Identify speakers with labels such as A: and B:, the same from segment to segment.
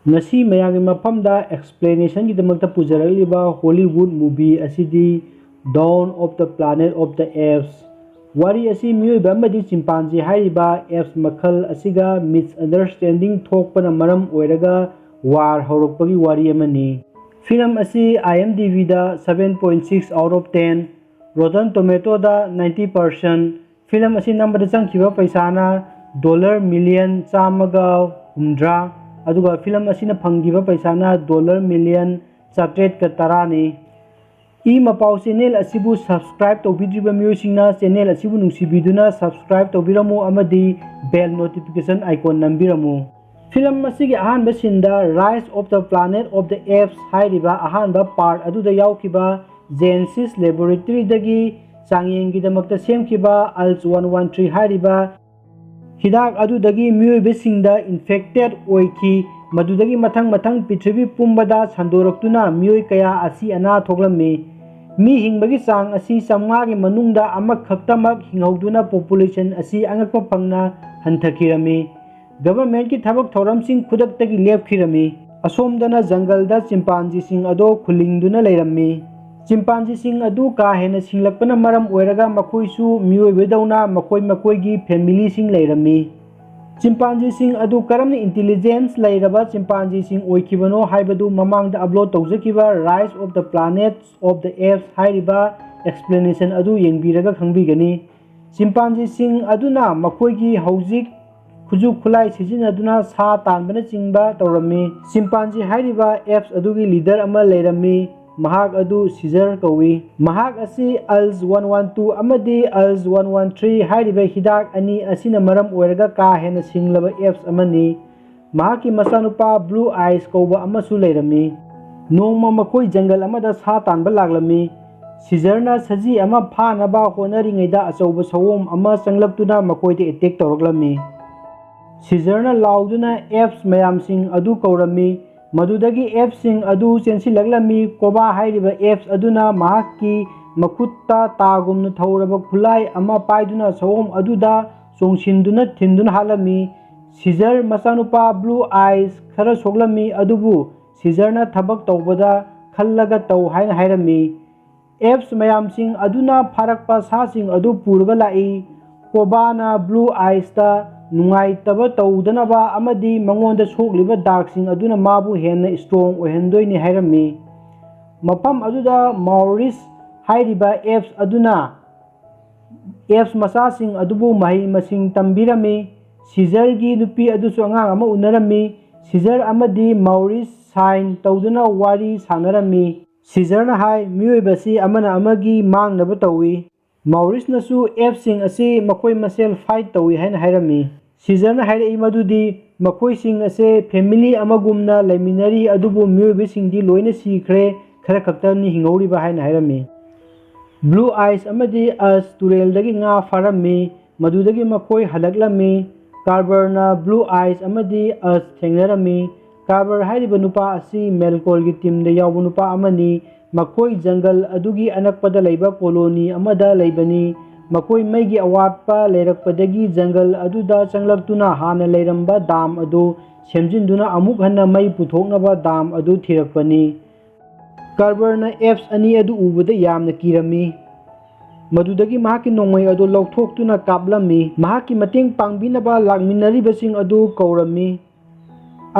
A: ngasi mayagi mafamda explanation gi damakta pujaraliba Hollywood movie asidi Dawn of the Planet of the Apes wari asi miyoi amadi chimpanzee hariba apes makhal asiga misunderstanding thokpana maram oiraga war horokpagi wari amani film asi IMDb da 7.6 out of 10 Rotten Tomato da 90% film asi number changkiba paisana dollar million chamaga humdra aduga film asina phangiba paisana dollar million chatret ka tarani ई मपाउ channel असिबु subscribe तौबिद्रिबा मियोसिंगना channel असिबु नुंसिबिदुना subscribe तौबिरमु अमदी bell notification icon नंबिरमु फिल्म असिगे अहानबा सिंदा rise of the planet of the apes हाइरिबा अहानबा पार्ट अदुदा यावकिबा जेनेसिस लैबोरेटरी दगी चांगयेंगी दमकता सेमकिबा अल्स 113 हाइरिबा हिदाक अदुदगी मियोइबसिंगदा इन्फेक्टेड ओइकी मदुदगी मथंग मथंग पृथ्वी पुंबदा संदोरक्तुना मियोइ कया असि अना थोगलमी मी हिंगबगी चांग असि समगागी मनुंगदा अमखक्तमक हिंगौदुना पॉपुलेशन असि अंगकप फंगना हंथखिरमी गवर्नमेंट की थबक थौरमसिंग खुदक्तगी लेपखिरमी असोमदना जंगलदा चिंपांजी सिंग अदो खुलिंगदुना लेरमी चिंपांजी सिंग अदु का हेना सिंगलकपना मरम ओइरगा मखोइसु मियोइबेदौना मखोइ मखोइगी फैमिली सिंग लेरमी चिंपांजी सिंग अदु करम इंटेलिजेंस लेरबा चिंपांजी सिंग ओइखिबनो हाइबदु ममांग दा अपलोड तौजकिबा rise of the planets of the apes हाइरिबा एक्सप्लेनेशन अदु येंबिरगा खंबिगनी चिंपांजी सिंग अदुना मखोइगी हौजिक खुजु खुलाई सिजिनदुना सा तानबना चिंबा तौरमी चिंपांजी हाइरिबा एप्स अदुगी लीडर अमा लेरमी महाग अदु सीजर कौई महाग असी अल्स 112 अमदी अल्स 113 हाइरिबा हिदाक अनि असिना मरम ओइरगा का हेना सिंगलबा एप्स अमनी महाकी मसानुपा ब्लू आइस कौबा अमसु लेरमी नोंमा मखोइ जंगल अमदा सा तानबा लागलमी सीजरना सजी अमा फानबा होनरिङैदा अचौबा सवोम अमा चंगलक्तुना मखोइदे अटैक तौरगलमी सीजरना लाउदुना एप्स मयामसिंग अदु कौरमी मदुदगी एप्सिंग अदु चेंसिलगलमी कोबा हाइरिबा एप्स अदुना महाकी मखुत्ता तागुमन थौरबा खुलाई अमा पाइदुना सवोम अदुदा चोंसिंदुना थिंदुना हालमी सीजर मसानुपा ब्लू आइस खरा सोगलमी अदुबु सीजरना थबक तौबदा खल्लगा तौ हाइन हाइरमी एप्स मयामसिंग अदुना फारकपा सासिंग अदु पुरगा लाई कोबाना ब्लू आइसता नुंगाइतबा तौदनबा अमदी मंगोंदा सोगलिबा दागसिंग अदुना माबु हेन्ना स्ट्रोंग ओहेंदोइनि हाइरमी मफम अदुदा मॉरिस हाइरिबा एप्स अदुना एप्स मसासिंग अदुबु मही मसिंग तंबिरमी सीजर गी नुपी अदुसु अंगांग अमा उनरमी सीजर अमदी मॉरिस साइन तौदुना वारी सानरमी सीजरना हाई मियोइबसी अमना अमगी मांगनबा तौई मॉरिस नसु एप्सिंग असी मखोइ मसेल फाइट तौई हाइन हाइरमी सीजरना हाइरई मदुदी मखोइसिंग असे फैमिली अमगुमना लेमिनरी अदुबु मियोइबसिंगदी लोइना सीख्रे खरा खक्तनी हिंगौरिबा हाइन हाइरमी ब्लू आइस अमदी अस तुरेलदगी nga फारमी मदुदगी मखोइ हलकलमी कार्बरना ब्लू आइस अमदी अस थेंगनरमी कार्बर हाइरिबा नुपा असी मेलकोलगी टीमदा यावबा नुपा अमनी मखोइ जंगल अदुगी अनकपदा लैबा कॉलोनी अमदा लैबनी मखोइ मैगी अवाटपा लेरकपदगी जंगल अदुदा चंगलक्तुना हाना लेरंबा दाम अदु सेमजिनदुना अमुक हन्ना मै पुथोकनबा दाम अदु थिरकपनी कार्बरना एप्स अनि अदु उबदा यामना किरमी मदुदगी महाकी नोंमै अदु लौथोक्तुना कापलमी महाकी मतेंग पांगबिनबा लाकमिनरिबसिंग अदु कौरमी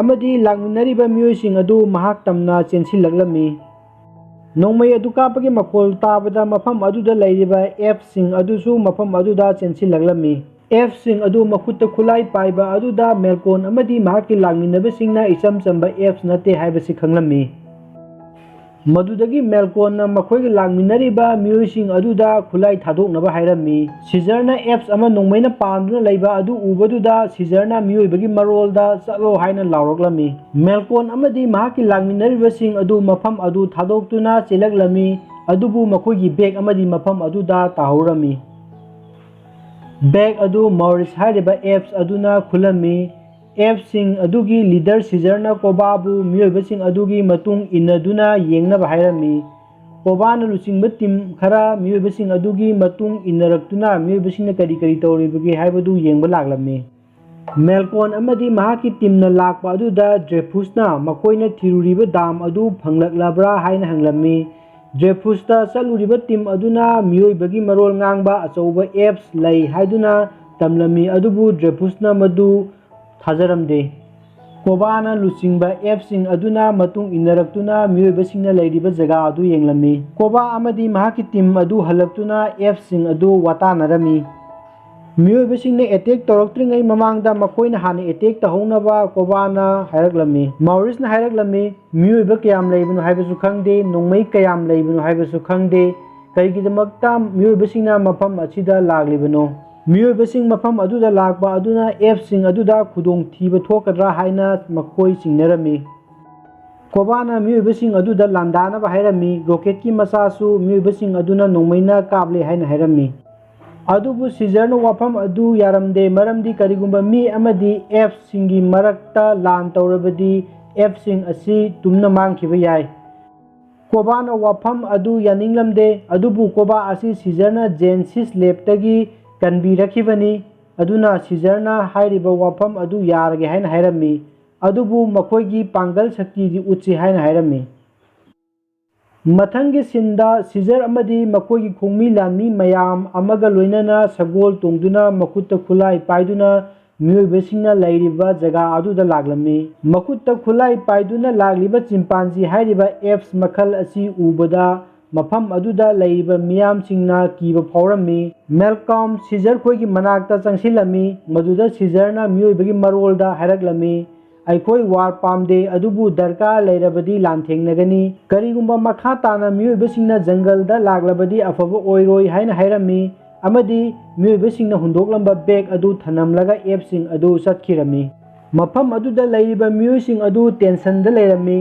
A: अमदी लाकमिनरिबा मियोइसिंग अदु महाक तमना चेंसिलगलमी नोंमै अदु कापगी मखोल ताबदा मफम अदुदा लैरिबा एप्सिंग अदुसु मफम अदुदा चेंसिलगलमी एप्सिंग अदु मखुत्ता खुलाई पाइबा अदुदा मेलकोन अमदी महाकी लांगमिनबसिंगना इचम चंबा एप्स नते हाइबसि खंगलमी मदुदगी मेलकोन मखोइगी लांगमिनरिबा मियोइसिंग अदुदा खुलाई थादोकनबा हाइरमी सीजरना एप्स अमा नोंमैना पांदुना लैबा अदु उबदुदा सीजरना मियोइबगी मरोलदा चलो हाइना लाउरगलमी मेलकोन अमदी महाकी लांगमिनरिबसिंग अदु मफम अदु थादोक्तुना चेलगलमी अदुबु मखोइगी बेग अमदी मफम अदुदा ताहौरमी बेग अदु मॉरिस हाइरिबा एप्स अदुना खुलमी एप्सिंग अदुगी लीडर सीजरना कोबाबु मियोइबसिंग अदुगी मतुंग इन्नदुना येंगनबा हाइरमी कोबाना लुचिंगबा टीम खरा मियोइबसिंग अदुगी मतुंग इन्नरक्तुना मियोइबसिंगना करी करी तौरिबगी हाइबदु येंगबा लागलमी ꯃꯦꯜꯀꯣꯟ ꯑꯃꯗꯤ ꯃꯍꯥꯛꯀꯤ ꯇꯤꯝꯅ ꯂꯥꯛꯄ ꯑꯗꯨꯗ ꯗ꯭ꯔꯦꯐꯨꯁꯅ ꯃꯈꯣꯏꯅ ꯊꯤꯔꯨꯔꯤꯕ ꯗꯥꯝ ꯑꯗꯨ ꯐꯪꯂꯛꯂꯕ꯭ꯔꯥ ꯍꯥꯏꯅ ꯍꯪꯂꯝꯃꯤ꯫ ꯗ꯭ꯔꯦꯐꯨꯁꯇ ꯆꯠꯂꯨꯔꯤꯕ ꯇꯤꯝ ꯑꯗꯨꯅ ꯃꯤꯑꯣꯏꯕꯒꯤ ꯃꯔꯣꯜ ꯉꯥꯡꯕ ꯑꯆꯧꯕ ꯑꯦꯞꯁ ꯂꯩ ꯍꯥꯏꯗꯨꯅ ꯇꯝꯂꯝꯃꯤ, ꯑꯗꯨꯕꯨ ꯗ꯭ꯔꯦꯐꯨꯁꯅ ꯃꯗꯨ ꯊꯥꯖꯔꯝꯗꯦ꯫ ꯀꯣꯕꯥꯅ ꯂꯨꯆꯤꯡꯕ ꯑꯦꯞꯁꯤꯡ ꯑꯗꯨꯅ ꯃꯇꯨꯡ ꯏꯟꯅꯔꯛꯇꯨꯅ ꯃꯤꯑꯣꯏꯕꯁꯤꯡꯅ ꯂꯩꯔꯤꯕ ꯖꯒꯥ ꯑꯗꯨ ꯌꯦꯡꯂꯝꯃꯤ꯫ ꯀꯣꯕꯥ ꯑꯃꯗꯤ ꯃꯍꯥꯛꯀꯤ ꯇꯤꯝ ꯑꯗꯨ ꯍꯜꯂꯛꯇꯨꯅ ꯑꯦꯞꯁꯤꯡ ꯑꯗꯨ ꯋꯥꯇꯥꯅꯔꯝꯃꯤ꯫ ꯃꯤꯑꯣꯏꯕꯁꯤꯡꯅ ꯑꯦꯇꯦꯛ ꯇꯧꯔꯛꯇ꯭ꯔꯤꯉꯩ ꯃꯃꯥꯡꯗ ꯃꯈꯣꯏꯅ ꯍꯥꯟꯅ ꯑꯦꯇꯦꯛ ꯇꯧꯍꯧꯅꯕ ꯀꯣꯕꯥꯅ ꯍꯥꯏꯔꯛꯂꯝꯃꯤ꯫ ꯃꯥꯎꯔꯤꯁꯅ ꯍꯥꯏꯔꯛꯂꯝꯃꯤ, ꯃꯤꯑꯣꯏꯕ ꯀꯌꯥꯝ ꯂꯩꯕꯅꯣ ꯍꯥꯏꯕꯁꯨ ꯈꯪꯗꯦ, ꯅꯣꯡꯃꯩ ꯀꯌꯥꯝ ꯂꯩꯕꯅꯣ ꯍꯥꯏꯕꯁꯨ ꯈꯪꯗꯦ, ꯀꯔꯤꯒꯤꯗꯃꯛꯇ ꯃꯤꯑꯣꯏꯕꯁꯤꯡꯅ ꯃꯐꯝ ꯑꯁꯤꯗ ꯂꯥꯛꯂꯤꯕꯅꯣ? ꯃꯤꯑꯣꯏꯕꯁꯤꯡ ꯃꯐꯝ ꯑꯗꯨꯗ ꯂꯥꯛꯄ ꯑꯗꯨꯅ ꯑꯦꯞꯁꯤꯡ ꯑꯗꯨꯗ ꯈꯨꯗꯣꯡꯊꯤꯕ ꯊꯣꯛꯀꯗ꯭ꯔꯥ ꯍꯥꯏꯅ ꯃꯈꯣꯏ ꯆꯤꯡꯅꯔꯝꯃꯤ꯫ ꯀꯣꯕꯥꯅ ꯃꯤꯑꯣꯏꯕꯁꯤꯡ ꯑꯗꯨꯗ ꯂꯥꯟꯗꯥꯅꯕ ꯍꯥꯏꯔꯝꯃꯤ꯫ ꯔꯣꯀꯦꯠꯀꯤ ꯃꯆꯥꯁꯨ ꯃꯤꯑꯣꯏꯕꯁꯤꯡ ꯑꯗꯨꯅ ꯅꯣꯡꯃꯩꯅ ꯀꯥꯞꯂꯦ ꯍꯥꯏꯅ ꯍꯥꯏꯔꯝꯃꯤ꯫ ꯑꯗꯨꯕꯨ ꯁꯤꯖꯔꯅ ꯋꯥꯐꯝ ꯑꯗꯨ ꯌꯥꯔꯝꯗꯦ, ꯃꯔꯝꯗꯤ ꯀꯔꯤꯒꯨꯝꯕ ꯃꯤ ꯑꯃꯗꯤ ꯑꯦꯞꯁꯤꯡꯒꯤ ꯃꯔꯛꯇ ꯂꯥꯟ ꯇꯧꯔꯕꯗꯤ ꯑꯦꯞꯁꯤꯡ ꯑꯁꯤ ꯇꯨꯝꯅ ꯃꯥꯡꯈꯤꯕ ꯌꯥꯏ꯫ ꯀꯣꯕꯥꯅ ꯋꯥꯐꯝ ꯑꯗꯨ ꯌꯥꯅꯤꯡꯂꯝꯗꯦ, ꯑꯗꯨꯕꯨ ꯀꯣꯕꯥ ꯑꯁꯤ ꯁꯤꯖꯔꯅ ꯖꯦꯟꯁꯤꯁ ꯂꯦꯕꯇꯒꯤ ꯀꯟꯕꯤꯔꯛꯈꯤꯕꯅꯤ, ꯑꯗꯨꯅ ꯁꯤꯖꯔꯅ ꯍꯥꯏꯔꯤꯕ ꯋꯥꯐꯝ ꯑꯗꯨ ꯌꯥꯔꯒꯦ ꯍꯥꯏꯅ ꯍꯥꯏꯔꯝꯃꯤ, ꯑꯗꯨꯕꯨ ꯃꯈꯣꯏꯒꯤ ꯄꯥꯡꯒꯜ ꯁꯛꯇꯤꯗꯤ ꯎꯠꯁꯤ ꯍꯥꯏꯅ ꯍꯥꯏꯔꯝꯃꯤ꯫ ꯃꯊꯪꯒꯤ ꯁꯤꯟꯗ ꯁꯤꯖꯔ ꯑꯃꯗꯤ ꯃꯈꯣꯏꯒꯤ ꯈꯣꯡꯃꯤ ꯂꯥꯟꯃꯤ ꯃꯌꯥꯝ ꯑꯃꯒ ꯂꯣꯏꯅꯅ ꯁꯒꯣꯜ ꯇꯣꯡꯗꯨꯅ ꯃꯈꯨꯠꯇ ꯈꯨꯠꯂꯥꯏ ꯄꯥꯏꯗꯨꯅ ꯃꯤꯑꯣꯏꯕꯁꯤꯡꯅ ꯂꯩꯔꯤꯕ ꯖꯒꯥ ꯑꯗꯨꯗ ꯂꯥꯛꯂꯝꯃꯤ꯫ ꯃꯈꯨꯠꯇ ꯈꯨꯠꯂꯥꯏ ꯄꯥꯏꯗꯨꯅ ꯂꯥꯛꯂꯤꯕ ꯆꯤꯝꯄꯥꯟꯖꯤ ꯍꯥꯏꯔꯤꯕ ꯑꯦꯞꯁ ꯃꯈꯜ ꯑꯁꯤ ꯎꯕꯗ ꯃꯐꯝ ꯑꯗꯨꯗ ꯂꯩꯔꯤꯕ ꯃꯤꯌꯥꯝꯁꯤꯡꯅ ꯀꯤꯕ ꯐꯥꯎꯔꯝꯃꯤ꯫ ꯃꯦꯜꯀꯣꯝ ꯁꯤꯖꯔꯈꯣꯏꯒꯤ ꯃꯅꯥꯛꯇ ꯆꯪꯁꯤꯜꯂꯝꯃꯤ, ꯃꯗꯨꯗ ꯁꯤꯖꯔꯅ ꯃꯤꯑꯣꯏꯕꯒꯤ ꯃꯔꯣꯜꯗ ꯍꯥꯏꯔꯛꯂꯝꯃꯤ, "ꯑꯩꯈꯣꯏ ꯋꯥꯔ ꯄꯥꯝꯗꯦ, ꯑꯗꯨꯕꯨ ꯗꯔꯀꯥꯔ ꯂꯩꯔꯕꯗꯤ ꯂꯥꯟꯊꯦꯡꯅꯒꯅꯤ꯫ ꯀꯔꯤꯒꯨꯝꯕ ꯃꯈꯥ ꯇꯥꯅ ꯃꯤꯑꯣꯏꯕꯁꯤꯡꯅ ꯖꯪꯒꯜꯗ ꯂꯥꯛꯂꯕꯗꯤ ꯑꯐꯕ ꯑꯣꯏꯔꯣꯏ" ꯍꯥꯏꯅ ꯍꯥꯏꯔꯝꯃꯤ, ꯑꯃꯗꯤ ꯃꯤꯑꯣꯏꯕꯁꯤꯡꯅ ꯍꯨꯟꯗꯣꯛꯂꯝꯕ ꯕꯦꯒ ꯑꯗꯨ ꯊꯅꯝꯂꯒ ꯑꯦꯞꯁꯤꯡ ꯑꯗꯨ ꯆꯠꯈꯤꯔꯝꯃꯤ꯫ ꯃꯐꯝ ꯑꯗꯨꯗ ꯂꯩꯔꯤꯕ ꯃꯤꯑꯣꯏꯁꯤꯡ ꯑꯗꯨ ꯇꯦꯟꯁꯟꯗ ꯂꯩꯔꯝꯃꯤ꯫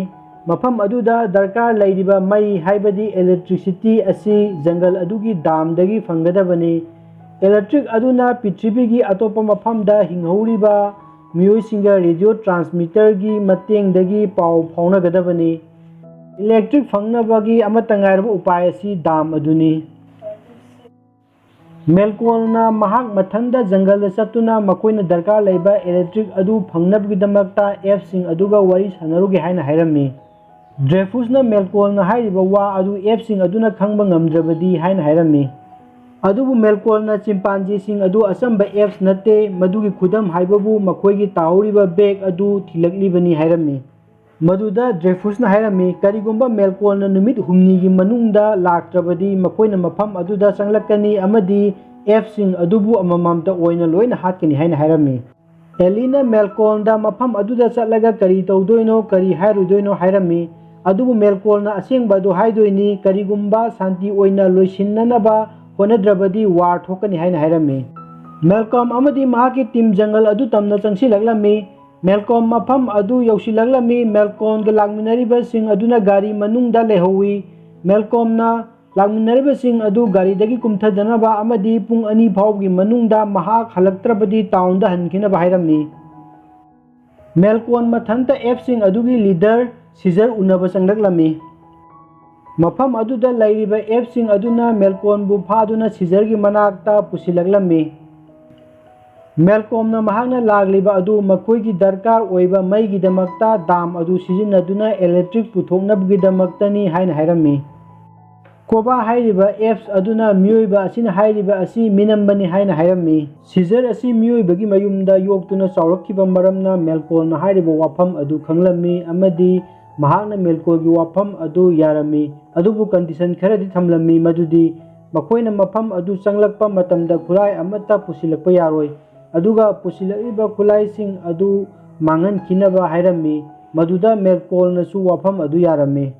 A: ꯃꯐꯝ ꯑꯗꯨꯗ ꯗꯔꯀꯥꯔ ꯂꯩꯔꯤꯕ ꯃꯩ, ꯍꯥꯏꯕꯗꯤ ꯏꯂꯦꯛꯇ꯭ꯔꯤꯁꯤꯇꯤ ꯑꯁꯤ ꯖꯪꯒꯜ ꯑꯗꯨꯒꯤ ꯗꯥꯝꯗꯒꯤ ꯐꯪꯒꯗꯕꯅꯤ꯫ ꯏꯂꯦꯛꯇ꯭ꯔꯤꯛ ꯑꯗꯨꯅ ꯄ꯭ꯔꯤꯊꯤꯕꯤꯒꯤ ꯑꯇꯣꯞꯄ ꯃꯐꯝꯗ ꯍꯤꯡꯍꯧꯔꯤꯕ ꯃꯤꯑꯣꯏꯁꯤꯡꯒ ꯔꯦꯗꯤꯑꯣ ꯇ꯭ꯔꯥꯟꯁꯃꯤꯇꯔꯒꯤ ꯃꯇꯦꯡꯗꯒꯤ ꯄꯥꯎ ꯐꯥꯎꯅꯒꯗꯕꯅꯤ꯫ ꯏꯂꯦꯛꯇ꯭ꯔꯤꯛ ꯐꯪꯅꯕꯒꯤ ꯑꯃꯠꯇ ꯉꯥꯏꯔꯕ ꯎꯄꯥꯏ ꯑꯁꯤ ꯗꯥꯝ ꯑꯗꯨꯅꯤ꯫ ꯃꯦꯜꯀꯣꯜꯅ ꯃꯍꯥꯛ ꯃꯊꯟꯇ ꯖꯪꯒꯜꯗ ꯆꯠꯇꯨꯅ ꯃꯈꯣꯏꯅ ꯗꯔꯀꯥꯔ ꯂꯩꯕ ꯏꯂꯦꯛꯇ꯭ꯔꯤꯛ ꯑꯗꯨ ꯐꯪꯅꯕꯒꯤꯗꯃꯛꯇ ꯑꯦꯞꯁꯤꯡ ꯑꯗꯨꯒ ꯋꯥꯔꯤ ꯁꯥꯅꯔꯨꯒꯦ ꯍꯥꯏꯅ ꯍꯥꯏꯔꯝꯃꯤ꯫ ꯗ꯭ꯔꯦꯐꯨꯁꯅ ꯃꯦꯜꯀꯣꯜꯅ ꯍꯥꯏꯔꯤꯕ ꯋꯥ ꯑꯗꯨ ꯑꯦꯞꯁꯤꯡ ꯑꯗꯨꯅ ꯈꯪꯕ ꯉꯝꯗ꯭ꯔꯕꯗꯤ ꯍꯥꯏꯅ ꯍꯥꯏꯔꯝꯃꯤ꯫ ꯑꯗꯨꯕꯨ ꯃꯦꯜꯀꯣꯜꯅ ꯆꯤꯝꯄꯥꯟꯖꯤꯁꯤꯡ ꯑꯗꯨ ꯑꯆꯝꯕ ꯑꯦꯞꯁ ꯅꯠꯇꯦ, ꯃꯗꯨꯒꯤ ꯈꯨꯗꯝ ꯍꯥꯏꯕꯕꯨ ꯃꯈꯣꯏꯒꯤ ꯇꯥꯍꯧꯔꯤꯕ ꯕꯦꯒ ꯑꯗꯨ ꯊꯤꯜꯂꯛꯂꯤꯕꯅꯤ ꯍꯥꯏꯔꯝꯃꯤ꯫ ꯃꯗꯨꯗ ꯗ꯭ꯔꯦꯐꯨꯁꯅ ꯍꯥꯏꯔꯝꯃꯤ, ꯀꯔꯤꯒꯨꯝꯕ ꯃꯦꯜꯀꯣꯜꯅ ꯅꯨꯃꯤꯠ ꯍꯨꯝꯅꯤꯒꯤ ꯃꯅꯨꯡꯗ ꯂꯥꯛꯇ꯭ꯔꯕꯗꯤ ꯃꯈꯣꯏꯅ ꯃꯐꯝ ꯑꯗꯨꯗ ꯆꯪꯂꯛꯀꯅꯤ ꯑꯃꯗꯤ ꯑꯦꯞꯁꯤꯡ ꯑꯗꯨꯕꯨ ꯑꯃꯃꯝꯇ ꯑꯣꯏꯅ ꯂꯣꯏꯅ ꯍꯥꯠꯀꯅꯤ ꯍꯥꯏꯅ ꯍꯥꯏꯔꯝꯃꯤ꯫ ꯑꯦꯂꯤꯅ ꯃꯦꯜꯀꯣꯜꯗ ꯃꯐꯝ ꯑꯗꯨꯗ ꯆꯠꯂꯒ ꯀꯔꯤ ꯇꯧꯗꯣꯏꯅꯣ, ꯀꯔꯤ ꯍꯥꯏꯔꯨꯗꯣꯏꯅꯣ ꯍꯥꯏꯔꯝꯃꯤ, ꯑꯗꯨꯕꯨ ꯃꯦꯜꯀꯣꯜꯅ ꯑꯁꯦꯡꯕ ꯑꯗꯨ ꯍꯥꯏꯗꯣꯏꯅꯤ, ꯀꯔꯤꯒꯨꯝꯕ ꯁꯥꯟꯇꯤ ꯑꯣꯏꯅ ꯂꯣꯏꯁꯤꯟꯅꯅꯕ ꯍꯣꯠꯅꯗ꯭ꯔꯕꯗꯤ ꯋꯥꯔ ꯊꯣꯛꯀꯅꯤ ꯍꯥꯏꯅ ꯍꯥꯏꯔꯝꯃꯤ꯫ ꯃꯦꯜꯀꯣꯝ ꯑꯃꯗꯤ ꯃꯍꯥꯛꯀꯤ ꯇꯤꯝ ꯖꯪꯒꯜ ꯑꯗꯨ ꯇꯝꯅ ꯆꯪꯁꯤꯜꯂꯛꯂꯝꯃꯤ꯫ ꯃꯦꯜꯀꯣꯝ ꯃꯐꯝ ꯑꯗꯨ ꯌꯧꯁꯤꯜꯂꯛꯂꯝꯃꯤ꯫ ꯃꯦꯜꯀꯣꯝꯒ ꯂꯥꯛꯃꯤꯟꯅꯔꯤꯕꯁꯤꯡ ꯑꯗꯨꯅ ꯒꯥꯔꯤ ꯃꯅꯨꯡꯗ ꯂꯩꯍꯧꯏ꯫ ꯃꯦꯜꯀꯣꯝꯅ ꯂꯥꯛꯃꯤꯟꯅꯔꯤꯕꯁꯤꯡ ꯑꯗꯨ ꯒꯥꯔꯤꯗꯒꯤ ꯀꯨꯝꯊꯗꯅꯕ ꯑꯃꯗꯤ ꯄꯨꯡ 2 ꯐꯥꯎꯕꯒꯤ ꯃꯅꯨꯡꯗ ꯃꯍꯥꯛ ꯍꯜꯂꯛꯇ꯭ꯔꯕꯗꯤ ꯇꯥꯎꯟꯗ ꯍꯟꯈꯤꯅꯕ ꯍꯥꯏꯔꯝꯃꯤ꯫ ꯃꯦꯜꯀꯣꯝ ꯃꯊꯟꯇ ꯑꯦꯞꯁꯤꯡ ꯑꯗꯨꯒꯤ ꯂꯤꯗꯔ ꯁꯤꯖꯔ ꯎꯅꯕ ꯆꯪꯂꯛꯂꯝꯃꯤ꯫ ꯃꯐꯝ ꯑꯗꯨꯗ ꯂꯩꯔꯤꯕ ꯑꯦꯞꯁꯤꯡ ꯑꯗꯨꯅ ꯃꯦꯜꯀꯣꯝꯕꯨ ꯐꯥꯗꯨꯅ ꯁꯤꯖꯔꯒꯤ ꯃꯅꯥꯛꯇ ꯄꯨꯁꯤꯜꯂꯛꯂꯝꯃꯤ꯫ ꯃꯦꯜꯀꯣꯝꯅ ꯃꯍꯥꯛꯅ ꯂꯥꯛꯂꯤꯕ ꯑꯗꯨ ꯃꯈꯣꯏꯒꯤ ꯗꯔꯀꯥꯔ ꯑꯣꯏꯕ ꯃꯩꯒꯤꯗꯃꯛꯇ ꯗꯥꯝ ꯑꯗꯨ ꯁꯤꯖꯤꯟꯅꯗꯨꯅ ꯏꯂꯦꯛꯇ꯭ꯔꯤꯛ ꯄꯨꯊꯣꯛꯅꯕꯒꯤꯗꯃꯛꯇꯅꯤ ꯍꯥꯏꯅ ꯍꯥꯏꯔꯝꯃꯤ꯫ ꯀꯣꯕꯥ ꯍꯥꯏꯔꯤꯕ ꯑꯦꯞꯁ ꯑꯗꯨꯅ ꯃꯤꯑꯣꯏꯕ ꯑꯁꯤꯅ ꯍꯥꯏꯔꯤꯕ ꯑꯁꯤ ꯃꯤꯅꯝꯕꯅꯤ ꯍꯥꯏꯅ ꯍꯥꯏꯔꯝꯃꯤ꯫ ꯁꯤꯖꯔ ꯑꯁꯤ ꯃꯤꯑꯣꯏꯕꯒꯤ ꯃꯌꯨꯝꯗ ꯌꯣꯛꯇꯨꯅ ꯆꯥꯎꯔꯛꯈꯤꯕ ꯃꯔꯝꯅ ꯃꯦꯜꯀꯣꯜꯅ ꯍꯥꯏꯔꯤꯕ ꯋꯥꯐꯝ ꯑꯗꯨ ꯈꯪꯂꯝꯃꯤ ꯑꯃꯗꯤ ꯃꯍꯥꯛꯅ ꯃꯦꯜꯀꯣꯜꯒꯤ ꯋꯥꯐꯝ ꯑꯗꯨ ꯌꯥꯔꯝꯃꯤ, ꯑꯗꯨꯕꯨ ꯀꯟꯗꯤꯁꯟ ꯈꯔꯗꯤ ꯊꯝꯂꯝꯃꯤ, ꯃꯗꯨꯗꯤ ꯃꯈꯣꯏꯅ ꯃꯐꯝ ꯑꯗꯨ ꯆꯪꯂꯛꯄ ꯃꯇꯝꯗ ꯈꯨꯠꯂꯥꯏ ꯑꯃꯠꯇ ꯄꯨꯁꯤꯜꯂꯛꯄ ꯌꯥꯔꯣꯏ, ꯑꯗꯨꯒ ꯄꯨꯁꯤꯜꯂꯛꯂꯤꯕ ꯈꯨꯠꯂꯥꯏꯁꯤꯡ ꯑꯗꯨ ꯃꯥꯡꯍꯟꯈꯤꯅꯕ ꯍꯥꯏꯔꯝꯃꯤ, ꯃꯗꯨꯗ ꯃꯦꯜꯀꯣꯜꯅꯁꯨ ꯋꯥꯐꯝ ꯑꯗꯨ ꯌꯥꯔꯝꯃꯤ꯫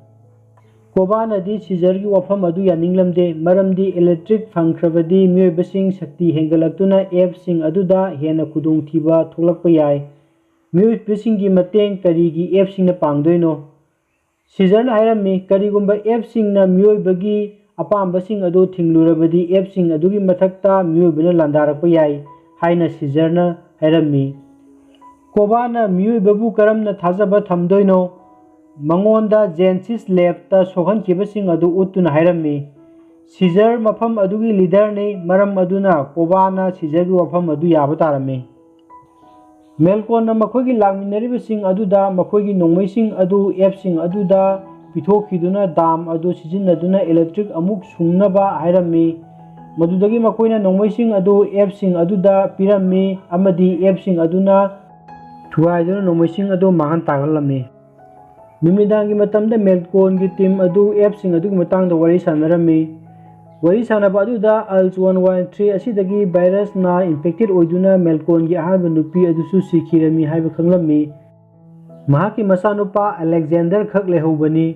A: ꯀꯣꯕꯥꯅꯗꯤ ꯁꯤꯖꯔꯒꯤ ꯋꯥꯐꯝ ꯑꯗꯨ ꯌꯥꯅꯤꯡꯂꯝꯗꯦ, ꯃꯔꯝꯗꯤ ꯏꯂꯦꯛꯇ꯭ꯔꯤꯛ ꯐꯪꯈ꯭ꯔꯕꯗꯤ ꯃꯤꯑꯣꯏꯕꯁꯤꯡ ꯁꯛꯇꯤ ꯍꯦꯟꯒꯠꯂꯛꯇꯨꯅ ꯑꯦꯞꯁꯤꯡ ꯑꯗꯨꯗ ꯍꯦꯟꯅ ꯈꯨꯗꯣꯡꯊꯤꯕ ꯊꯣꯛꯂꯛꯄ ꯌꯥꯏ꯫ ꯃꯤꯑꯣꯏꯕꯁꯤꯡꯒꯤ ꯃꯇꯦꯡ ꯀꯔꯤꯒꯤ ꯑꯦꯞꯁꯤꯡꯅ ꯄꯥꯡꯗꯣꯏꯅꯣ? ꯁꯤꯖꯔꯅ ꯍꯥꯏꯔꯝꯃꯤ, ꯀꯔꯤꯒꯨꯝꯕ ꯑꯦꯞꯁꯤꯡꯅ ꯃꯤꯑꯣꯏꯕꯒꯤ ꯑꯄꯥꯝꯕꯁꯤꯡ ꯑꯗꯨ ꯊꯤꯡꯂꯨꯔꯕꯗꯤ ꯑꯦꯞꯁꯤꯡ ꯑꯗꯨꯒꯤ ꯃꯊꯛꯇ ꯃꯤꯑꯣꯏꯕꯅ ꯂꯥꯟꯗꯥꯔꯛꯄ ꯌꯥꯏ ꯍꯥꯏꯅ ꯁꯤꯖꯔꯅ ꯍꯥꯏꯔꯝꯃꯤ꯫ ꯀꯣꯕꯥꯅ ꯃꯤꯑꯣꯏꯕꯕꯨ ꯀꯔꯝꯅ ꯊꯥꯖꯕ ꯊꯝꯗꯣꯏꯅꯣ? ꯃꯉꯣꯟꯗ ꯖꯦꯟꯁꯤꯁ ꯂꯦꯕꯇ ꯁꯣꯛꯍꯟꯈꯤꯕꯁꯤꯡ ꯑꯗꯨ ꯎꯠꯇꯨꯅ ꯍꯥꯏꯔꯝꯃꯤ꯫ ꯁꯤꯖꯔ ꯃꯐꯝ ꯑꯗꯨꯒꯤ ꯂꯤꯗꯔꯅꯤ, ꯃꯔꯝ ꯑꯗꯨꯅ ꯀꯣꯕꯥꯅ ꯁꯤꯖꯔꯒꯤ ꯋꯥꯐꯝ ꯑꯗꯨ ꯌꯥꯕ ꯇꯥꯔꯝꯃꯤ꯫ ꯃꯦꯜꯀꯣꯟꯅ ꯃꯈꯣꯏꯒꯤ ꯂꯥꯛꯃꯤꯟꯅꯔꯤꯕꯁꯤꯡ ꯑꯗꯨꯗ ꯃꯈꯣꯏꯒꯤ ꯅꯣꯡꯃꯩꯁꯤꯡ ꯑꯗꯨ ꯑꯦꯞꯁꯤꯡ ꯑꯗꯨꯗ ꯄꯤꯊꯣꯛꯈꯤꯗꯨꯅ ꯗꯥꯝ ꯑꯗꯨ ꯁꯤꯖꯤꯟꯅꯗꯨꯅ ꯏꯂꯦꯛꯇ꯭ꯔꯤꯛ ꯑꯃꯨꯛ ꯁꯨꯡꯅꯕ ꯍꯥꯏꯔꯝꯃꯤ꯫ ꯃꯗꯨꯗꯒꯤ ꯃꯈꯣꯏꯅ ꯅꯣꯡꯃꯩꯁꯤꯡ ꯑꯗꯨ ꯑꯦꯞꯁꯤꯡ ꯑꯗꯨꯗ ꯄꯤꯔꯝꯃꯤ ꯑꯃꯗꯤ ꯑꯦꯞꯁꯤꯡ ꯑꯗꯨꯅ ꯊꯨꯒꯥꯏꯗꯨꯅ ꯅꯣꯡꯃꯩꯁꯤꯡ ꯑꯗꯨ ꯃꯥꯡꯍꯟ ꯇꯥꯛꯍꯜꯂꯝꯃꯤ꯫ ꯅꯨꯃꯤꯗꯥꯡꯒꯤ ꯃꯇꯝꯗ ꯃꯦꯜꯀꯣꯟꯒꯤ ꯇꯤꯝ ꯑꯗꯨ ꯑꯦꯞꯁꯤꯡ ꯑꯗꯨꯒꯤ ꯃꯇꯥꯡꯗ ꯋꯥꯔꯤ ꯁꯥꯅꯔꯝꯃꯤ꯫ ꯋꯥꯔꯤ ꯁꯥꯅꯕ ꯑꯗꯨꯗ ULS-113 ꯑꯁꯤꯗꯒꯤ ꯚꯥꯏꯔꯁꯅ ꯏꯟꯐꯦꯛꯇꯦꯗ ꯑꯣꯏꯗꯨꯅ ꯃꯦꯜꯀꯣꯟꯒꯤ ꯑꯍꯥꯟꯕ ꯅꯨꯄꯤ ꯑꯗꯨꯁꯨ ꯁꯤꯈꯤꯔꯝꯃꯤ ꯍꯥꯏꯕ ꯈꯪꯂꯝꯃꯤ꯫ ꯃꯍꯥꯛꯀꯤ ꯃꯆꯥꯅꯨꯄꯥ ꯑꯂꯦꯛꯖꯦꯟꯗꯔ ꯈꯛ ꯂꯩꯍꯧꯕꯅꯤ꯫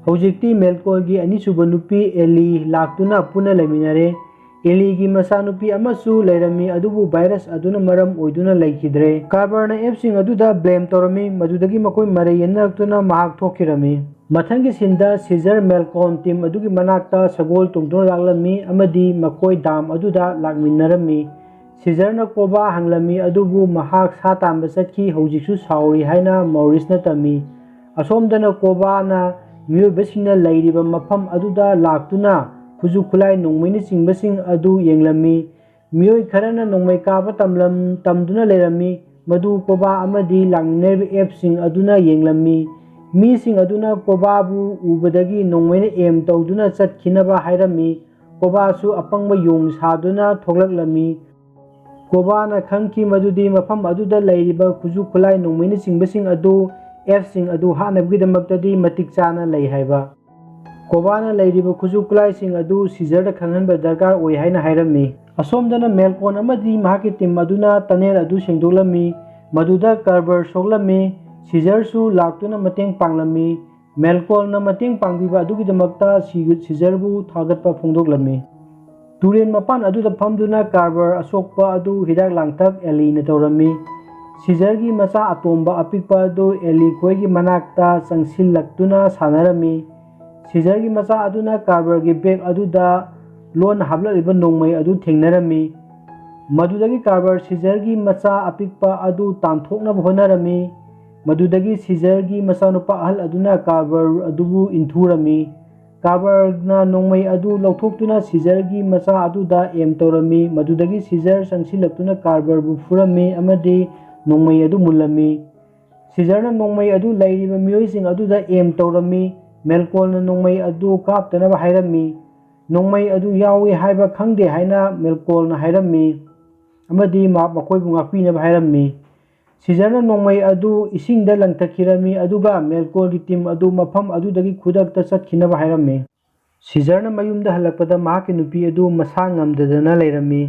A: ꯍꯧꯖꯤꯛꯇꯤ ꯃꯦꯜꯀꯣꯟꯒꯤ ꯑꯅꯤꯁꯨꯕ ꯅꯨꯄꯤ ꯑꯦꯂꯤ ꯂꯥꯛꯇꯨꯅ ꯄꯨꯟꯅ ꯂꯩꯃꯤꯟꯅꯔꯦ꯫ ꯑꯦꯂꯤꯒꯤ ꯃꯆꯥꯅꯨꯄꯤ ꯑꯃꯁꯨ ꯂꯩꯔꯝꯃꯤ ꯑꯗꯨꯕꯨ ꯚꯥꯏꯔꯁ ꯑꯗꯨꯅ ꯃꯔꯝ ꯑꯣꯏꯗꯨꯅ ꯂꯩꯈꯤꯗ꯭ꯔꯦ꯫ ꯀꯥꯔꯕꯔꯅ ꯑꯦꯞꯁꯤꯡ ꯑꯗꯨꯗ ꯕ꯭ꯂꯦꯝ ꯇꯧꯔꯝꯃꯤ ꯃꯗꯨꯗꯒꯤ ꯃꯈꯣꯏ ꯃꯔꯩ ꯌꯦꯠꯅꯔꯛꯇꯨꯅ ꯃꯍꯥꯛ ꯊꯣꯛꯈꯤꯔꯝꯃꯤ꯫ ꯃꯊꯪꯒꯤ ꯁꯤꯟꯗ ꯁꯤꯖꯔ ꯃꯦꯜꯀꯣꯟ ꯇꯤꯝ ꯑꯗꯨꯒꯤ ꯃꯅꯥꯛꯇ ꯁꯒꯣꯜ ꯇꯣꯡꯗꯨꯅ ꯂꯥꯛꯂꯝꯃꯤ ꯑꯃꯗꯤ ꯃꯈꯣꯏ ꯗꯥꯝ ꯑꯗꯨꯗ ꯂꯥꯛꯃꯤꯟꯅꯔꯝꯃꯤ꯫ ꯁꯤꯖꯔꯅ ꯀꯣꯕꯥ ꯍꯪꯂꯝꯃꯤ ꯑꯗꯨꯕꯨ ꯃꯍꯥꯛ ꯁꯥ ꯇꯥꯟꯕ ꯆꯠꯈꯤ ꯍꯧꯖꯤꯛꯁꯨ ꯁꯥꯎꯔꯤ ꯍꯥꯏꯅ ꯃꯧꯔꯤꯁꯅ ꯇꯝꯃꯤ꯫ ꯑꯁꯣꯝꯗꯅ ꯀꯣꯕꯥꯅ ꯃꯤꯑꯣꯏꯕꯁꯤꯡꯅ ꯂꯩꯔꯤꯕ ꯃꯐꯝ ꯑꯗꯨꯗ ꯂꯥꯛꯇꯨꯅ ꯈꯨꯠꯁꯨ ꯈꯨꯠꯂꯥꯏ ꯅꯣꯡꯃꯩꯅꯆꯤꯡꯕꯁꯤꯡ ꯑꯗꯨ ꯌꯦꯡꯂꯝꯃꯤ꯫ ꯃꯤꯑꯣꯏ ꯈꯔꯅ ꯅꯣꯡꯃꯩ ꯀꯥꯞꯄ ꯇꯝꯗꯨꯅ ꯂꯩꯔꯝꯃꯤ ꯃꯗꯨ ꯀꯣꯕꯥ ꯑꯃꯗꯤ ꯂꯥꯛꯃꯤꯟꯅꯔꯤꯕ ꯑꯦꯞꯁꯤꯡ ꯑꯗꯨꯅ ꯌꯦꯡꯂꯝꯃꯤ꯫ ꯃꯤꯁꯤꯡ ꯑꯗꯨꯅ ꯀꯣꯕꯥꯕꯨ ꯎꯕꯗꯒꯤ ꯅꯣꯡꯃꯩꯅ ꯑꯦꯝ ꯇꯧꯗꯨꯅ ꯆꯠꯈꯤꯅꯕ ꯍꯥꯏꯔꯝꯃꯤ꯫ ꯀꯣꯕꯥꯁꯨ ꯑꯄꯪꯕ ꯌꯣꯡ ꯁꯥꯗꯨꯅ ꯊꯣꯛꯂꯛꯂꯝꯃꯤ꯫ ꯀꯣꯕꯥꯅ ꯈꯪꯈꯤ ꯃꯗꯨꯗꯤ ꯃꯐꯝ ꯑꯗꯨꯗ ꯂꯩꯔꯤꯕ ꯈꯨꯠꯁꯨ ꯈꯨꯠꯂꯥꯏ ꯅꯣꯡꯃꯩꯅꯆꯤꯡꯕꯁꯤꯡ ꯑꯗꯨ ꯑꯦꯞꯁꯤꯡ ꯑꯗꯨ ꯍꯥꯠꯅꯕꯒꯤꯗꯃꯛꯇꯗꯤ ꯃꯇꯤꯛ ꯆꯥꯅ ꯂꯩ ꯍꯥꯏꯕ꯫ ꯀꯣꯕꯥꯅ ꯂꯩꯔꯤꯕ ꯈꯨꯠꯁꯨ ꯈꯨꯠꯂꯥꯏꯁꯤꯡ ꯑꯗꯨ ꯁꯤꯖꯔꯗ ꯈꯪꯍꯟꯕ ꯗꯔꯀꯥꯔ ꯑꯣꯏ ꯍꯥꯏꯅ ꯍꯥꯏꯔꯝꯃꯤ꯫ ꯑꯁꯣꯝꯗꯅ ꯃꯦꯜꯀꯣꯟ ꯑꯃꯗꯤ ꯃꯍꯥꯛꯀꯤ ꯇꯤꯝ ꯑꯗꯨꯅ ꯇꯅꯦꯜ ꯑꯗꯨ ꯁꯦꯡꯗꯣꯛꯂꯝꯃꯤ ꯃꯗꯨꯗ ꯀꯥꯔꯕꯔ ꯁꯣꯛꯂꯝꯃꯤ꯫ ꯁꯤꯖꯔꯁꯨ ꯂꯥꯛꯇꯨꯅ ꯃꯇꯦꯡ ꯄꯥꯡꯂꯝꯃꯤ꯫ ꯃꯦꯜꯀꯣꯟꯅ ꯃꯇꯦꯡ ꯄꯥꯡꯕꯤꯕ ꯑꯗꯨꯒꯤꯗꯃꯛꯇ ꯁꯤꯖꯔꯕꯨ ꯊꯥꯒꯠꯄ ꯐꯣꯡꯗꯣꯛꯂꯝꯃꯤ꯫ ꯇꯨꯔꯦꯜ ꯃꯄꯥꯟ ꯑꯗꯨꯗ ꯐꯝꯗꯨꯅ ꯀꯥꯔꯕꯔ ꯑꯁꯣꯛꯄ ꯑꯗꯨ ꯍꯤꯗꯥꯛ ꯂꯥꯡꯊꯛ ꯑꯦꯂꯤꯅ ꯇꯧꯔꯝꯃꯤ꯫ ꯁꯤꯖꯔꯒꯤ ꯃꯆꯥ ꯑꯇꯣꯝꯕ ꯑꯄꯤꯛꯄ ꯑꯗꯨ ꯑꯦꯂꯤ ꯈꯣꯏꯒꯤ ꯃꯅꯥꯛꯇ ꯆꯪꯁꯤꯜꯂꯛꯇꯨꯅ ꯁꯥꯟꯅꯔꯝꯃꯤ꯫ ꯁꯤꯖꯔꯒꯤ ꯃꯆꯥ ꯑꯗꯨꯅ ꯀꯥꯔꯕꯔꯒꯤ ꯕꯦꯒ ꯑꯗꯨꯗ ꯂꯣꯟꯅ ꯍꯥꯞꯂꯛꯂꯤꯕ ꯅꯣꯡꯃꯩ ꯑꯗꯨ ꯊꯦꯡꯅꯔꯝꯃꯤ꯫ ꯃꯗꯨꯗꯒꯤ ꯀꯥꯔꯕꯔ ꯁꯤꯖꯔꯒꯤ ꯃꯆꯥ ꯑꯄꯤꯛꯄ ꯑꯗꯨ ꯇꯥꯟꯊꯣꯛꯅꯕ ꯍꯣꯠꯅꯔꯝꯃꯤ꯫ ꯃꯗꯨꯗꯒꯤ ꯁꯤꯖꯔꯒꯤ ꯃꯆꯥꯅꯨꯄꯥ ꯑꯍꯜ ꯑꯗꯨꯅ ꯀꯥꯔꯕꯔ ꯑꯗꯨꯕꯨ ꯏꯟꯊꯨꯔꯝꯃꯤ꯫ ꯀꯥꯔꯕꯔꯅ ꯅꯣꯡꯃꯩ ꯑꯗꯨ ꯂꯧꯊꯣꯛꯇꯨꯅ ꯁꯤꯖꯔꯒꯤ ꯃꯆꯥ ꯑꯗꯨꯗ ꯑꯦꯝ ꯇꯧꯔꯝꯃꯤ ꯃꯗꯨꯗꯒꯤ ꯁꯤꯖꯔ ꯆꯪꯁꯤꯜꯂꯛꯇꯨꯅ ꯀꯥꯔꯕꯔꯕꯨ ꯐꯨꯔꯝꯃꯤ ꯑꯃꯗꯤ ꯅꯣꯡꯃꯩ ꯑꯗꯨ ꯃꯨꯜꯂꯝꯃꯤ꯫ ꯁꯤꯖꯔꯅ ꯅꯣꯡꯃꯩ ꯑꯗꯨ ꯂꯩꯔꯤꯕ ꯃꯤꯑꯣꯏꯁꯤꯡ ꯑꯗꯨꯗ ꯑꯦꯝ ꯇꯧꯔꯝꯃꯤ꯫ ꯃꯦꯜꯀꯣꯟꯅ ꯅꯣꯡꯃꯩ ꯑꯗꯨ ꯀꯥꯞꯇꯅꯕ ꯍꯥꯏꯔꯝꯃꯤ꯫ ꯅꯣꯡꯃꯩ ꯑꯗꯨ ꯌꯥꯎꯏ ꯍꯥꯏꯕ ꯈꯪꯗꯦ ꯍꯥꯏꯅ ꯃꯦꯜꯀꯣꯟꯅ ꯍꯥꯏꯔꯝꯃꯤ ꯑꯃꯗꯤ ꯃꯈꯣꯏꯕꯨ ꯉꯥꯛꯄꯤꯅꯕ ꯍꯥꯏꯔꯝꯃꯤ꯫ ꯁꯤꯖꯔꯅ ꯅꯣꯡꯃꯩ ꯑꯗු ꯏꯁꯤꯡꯗ ꯂꯪꯊꯈꯤꯔꯝꯃꯤ ꯑꯗꯨꯒ ꯃꯦꯜꯀꯣꯟꯒꯤ ꯇꯤꯝ ꯑꯗꯨ ꯃꯐꯝ ꯑꯗꯨꯗꯒꯤ ꯈꯨꯗꯛꯇ ꯆꯠꯈꯤꯅꯕ ꯍꯥꯏꯔꯝꯃꯤ꯫ ꯁꯤꯖꯔꯅ ꯃꯌꯨꯝꯗ ꯍꯜꯂꯛꯄꯗ ꯃꯍꯥꯛꯀꯤ ꯅꯨꯄꯤ ꯑꯗꯨ ꯃꯁꯥ ꯉꯝꯗꯗꯅ ꯂꯩꯔꯝꯃꯤ꯫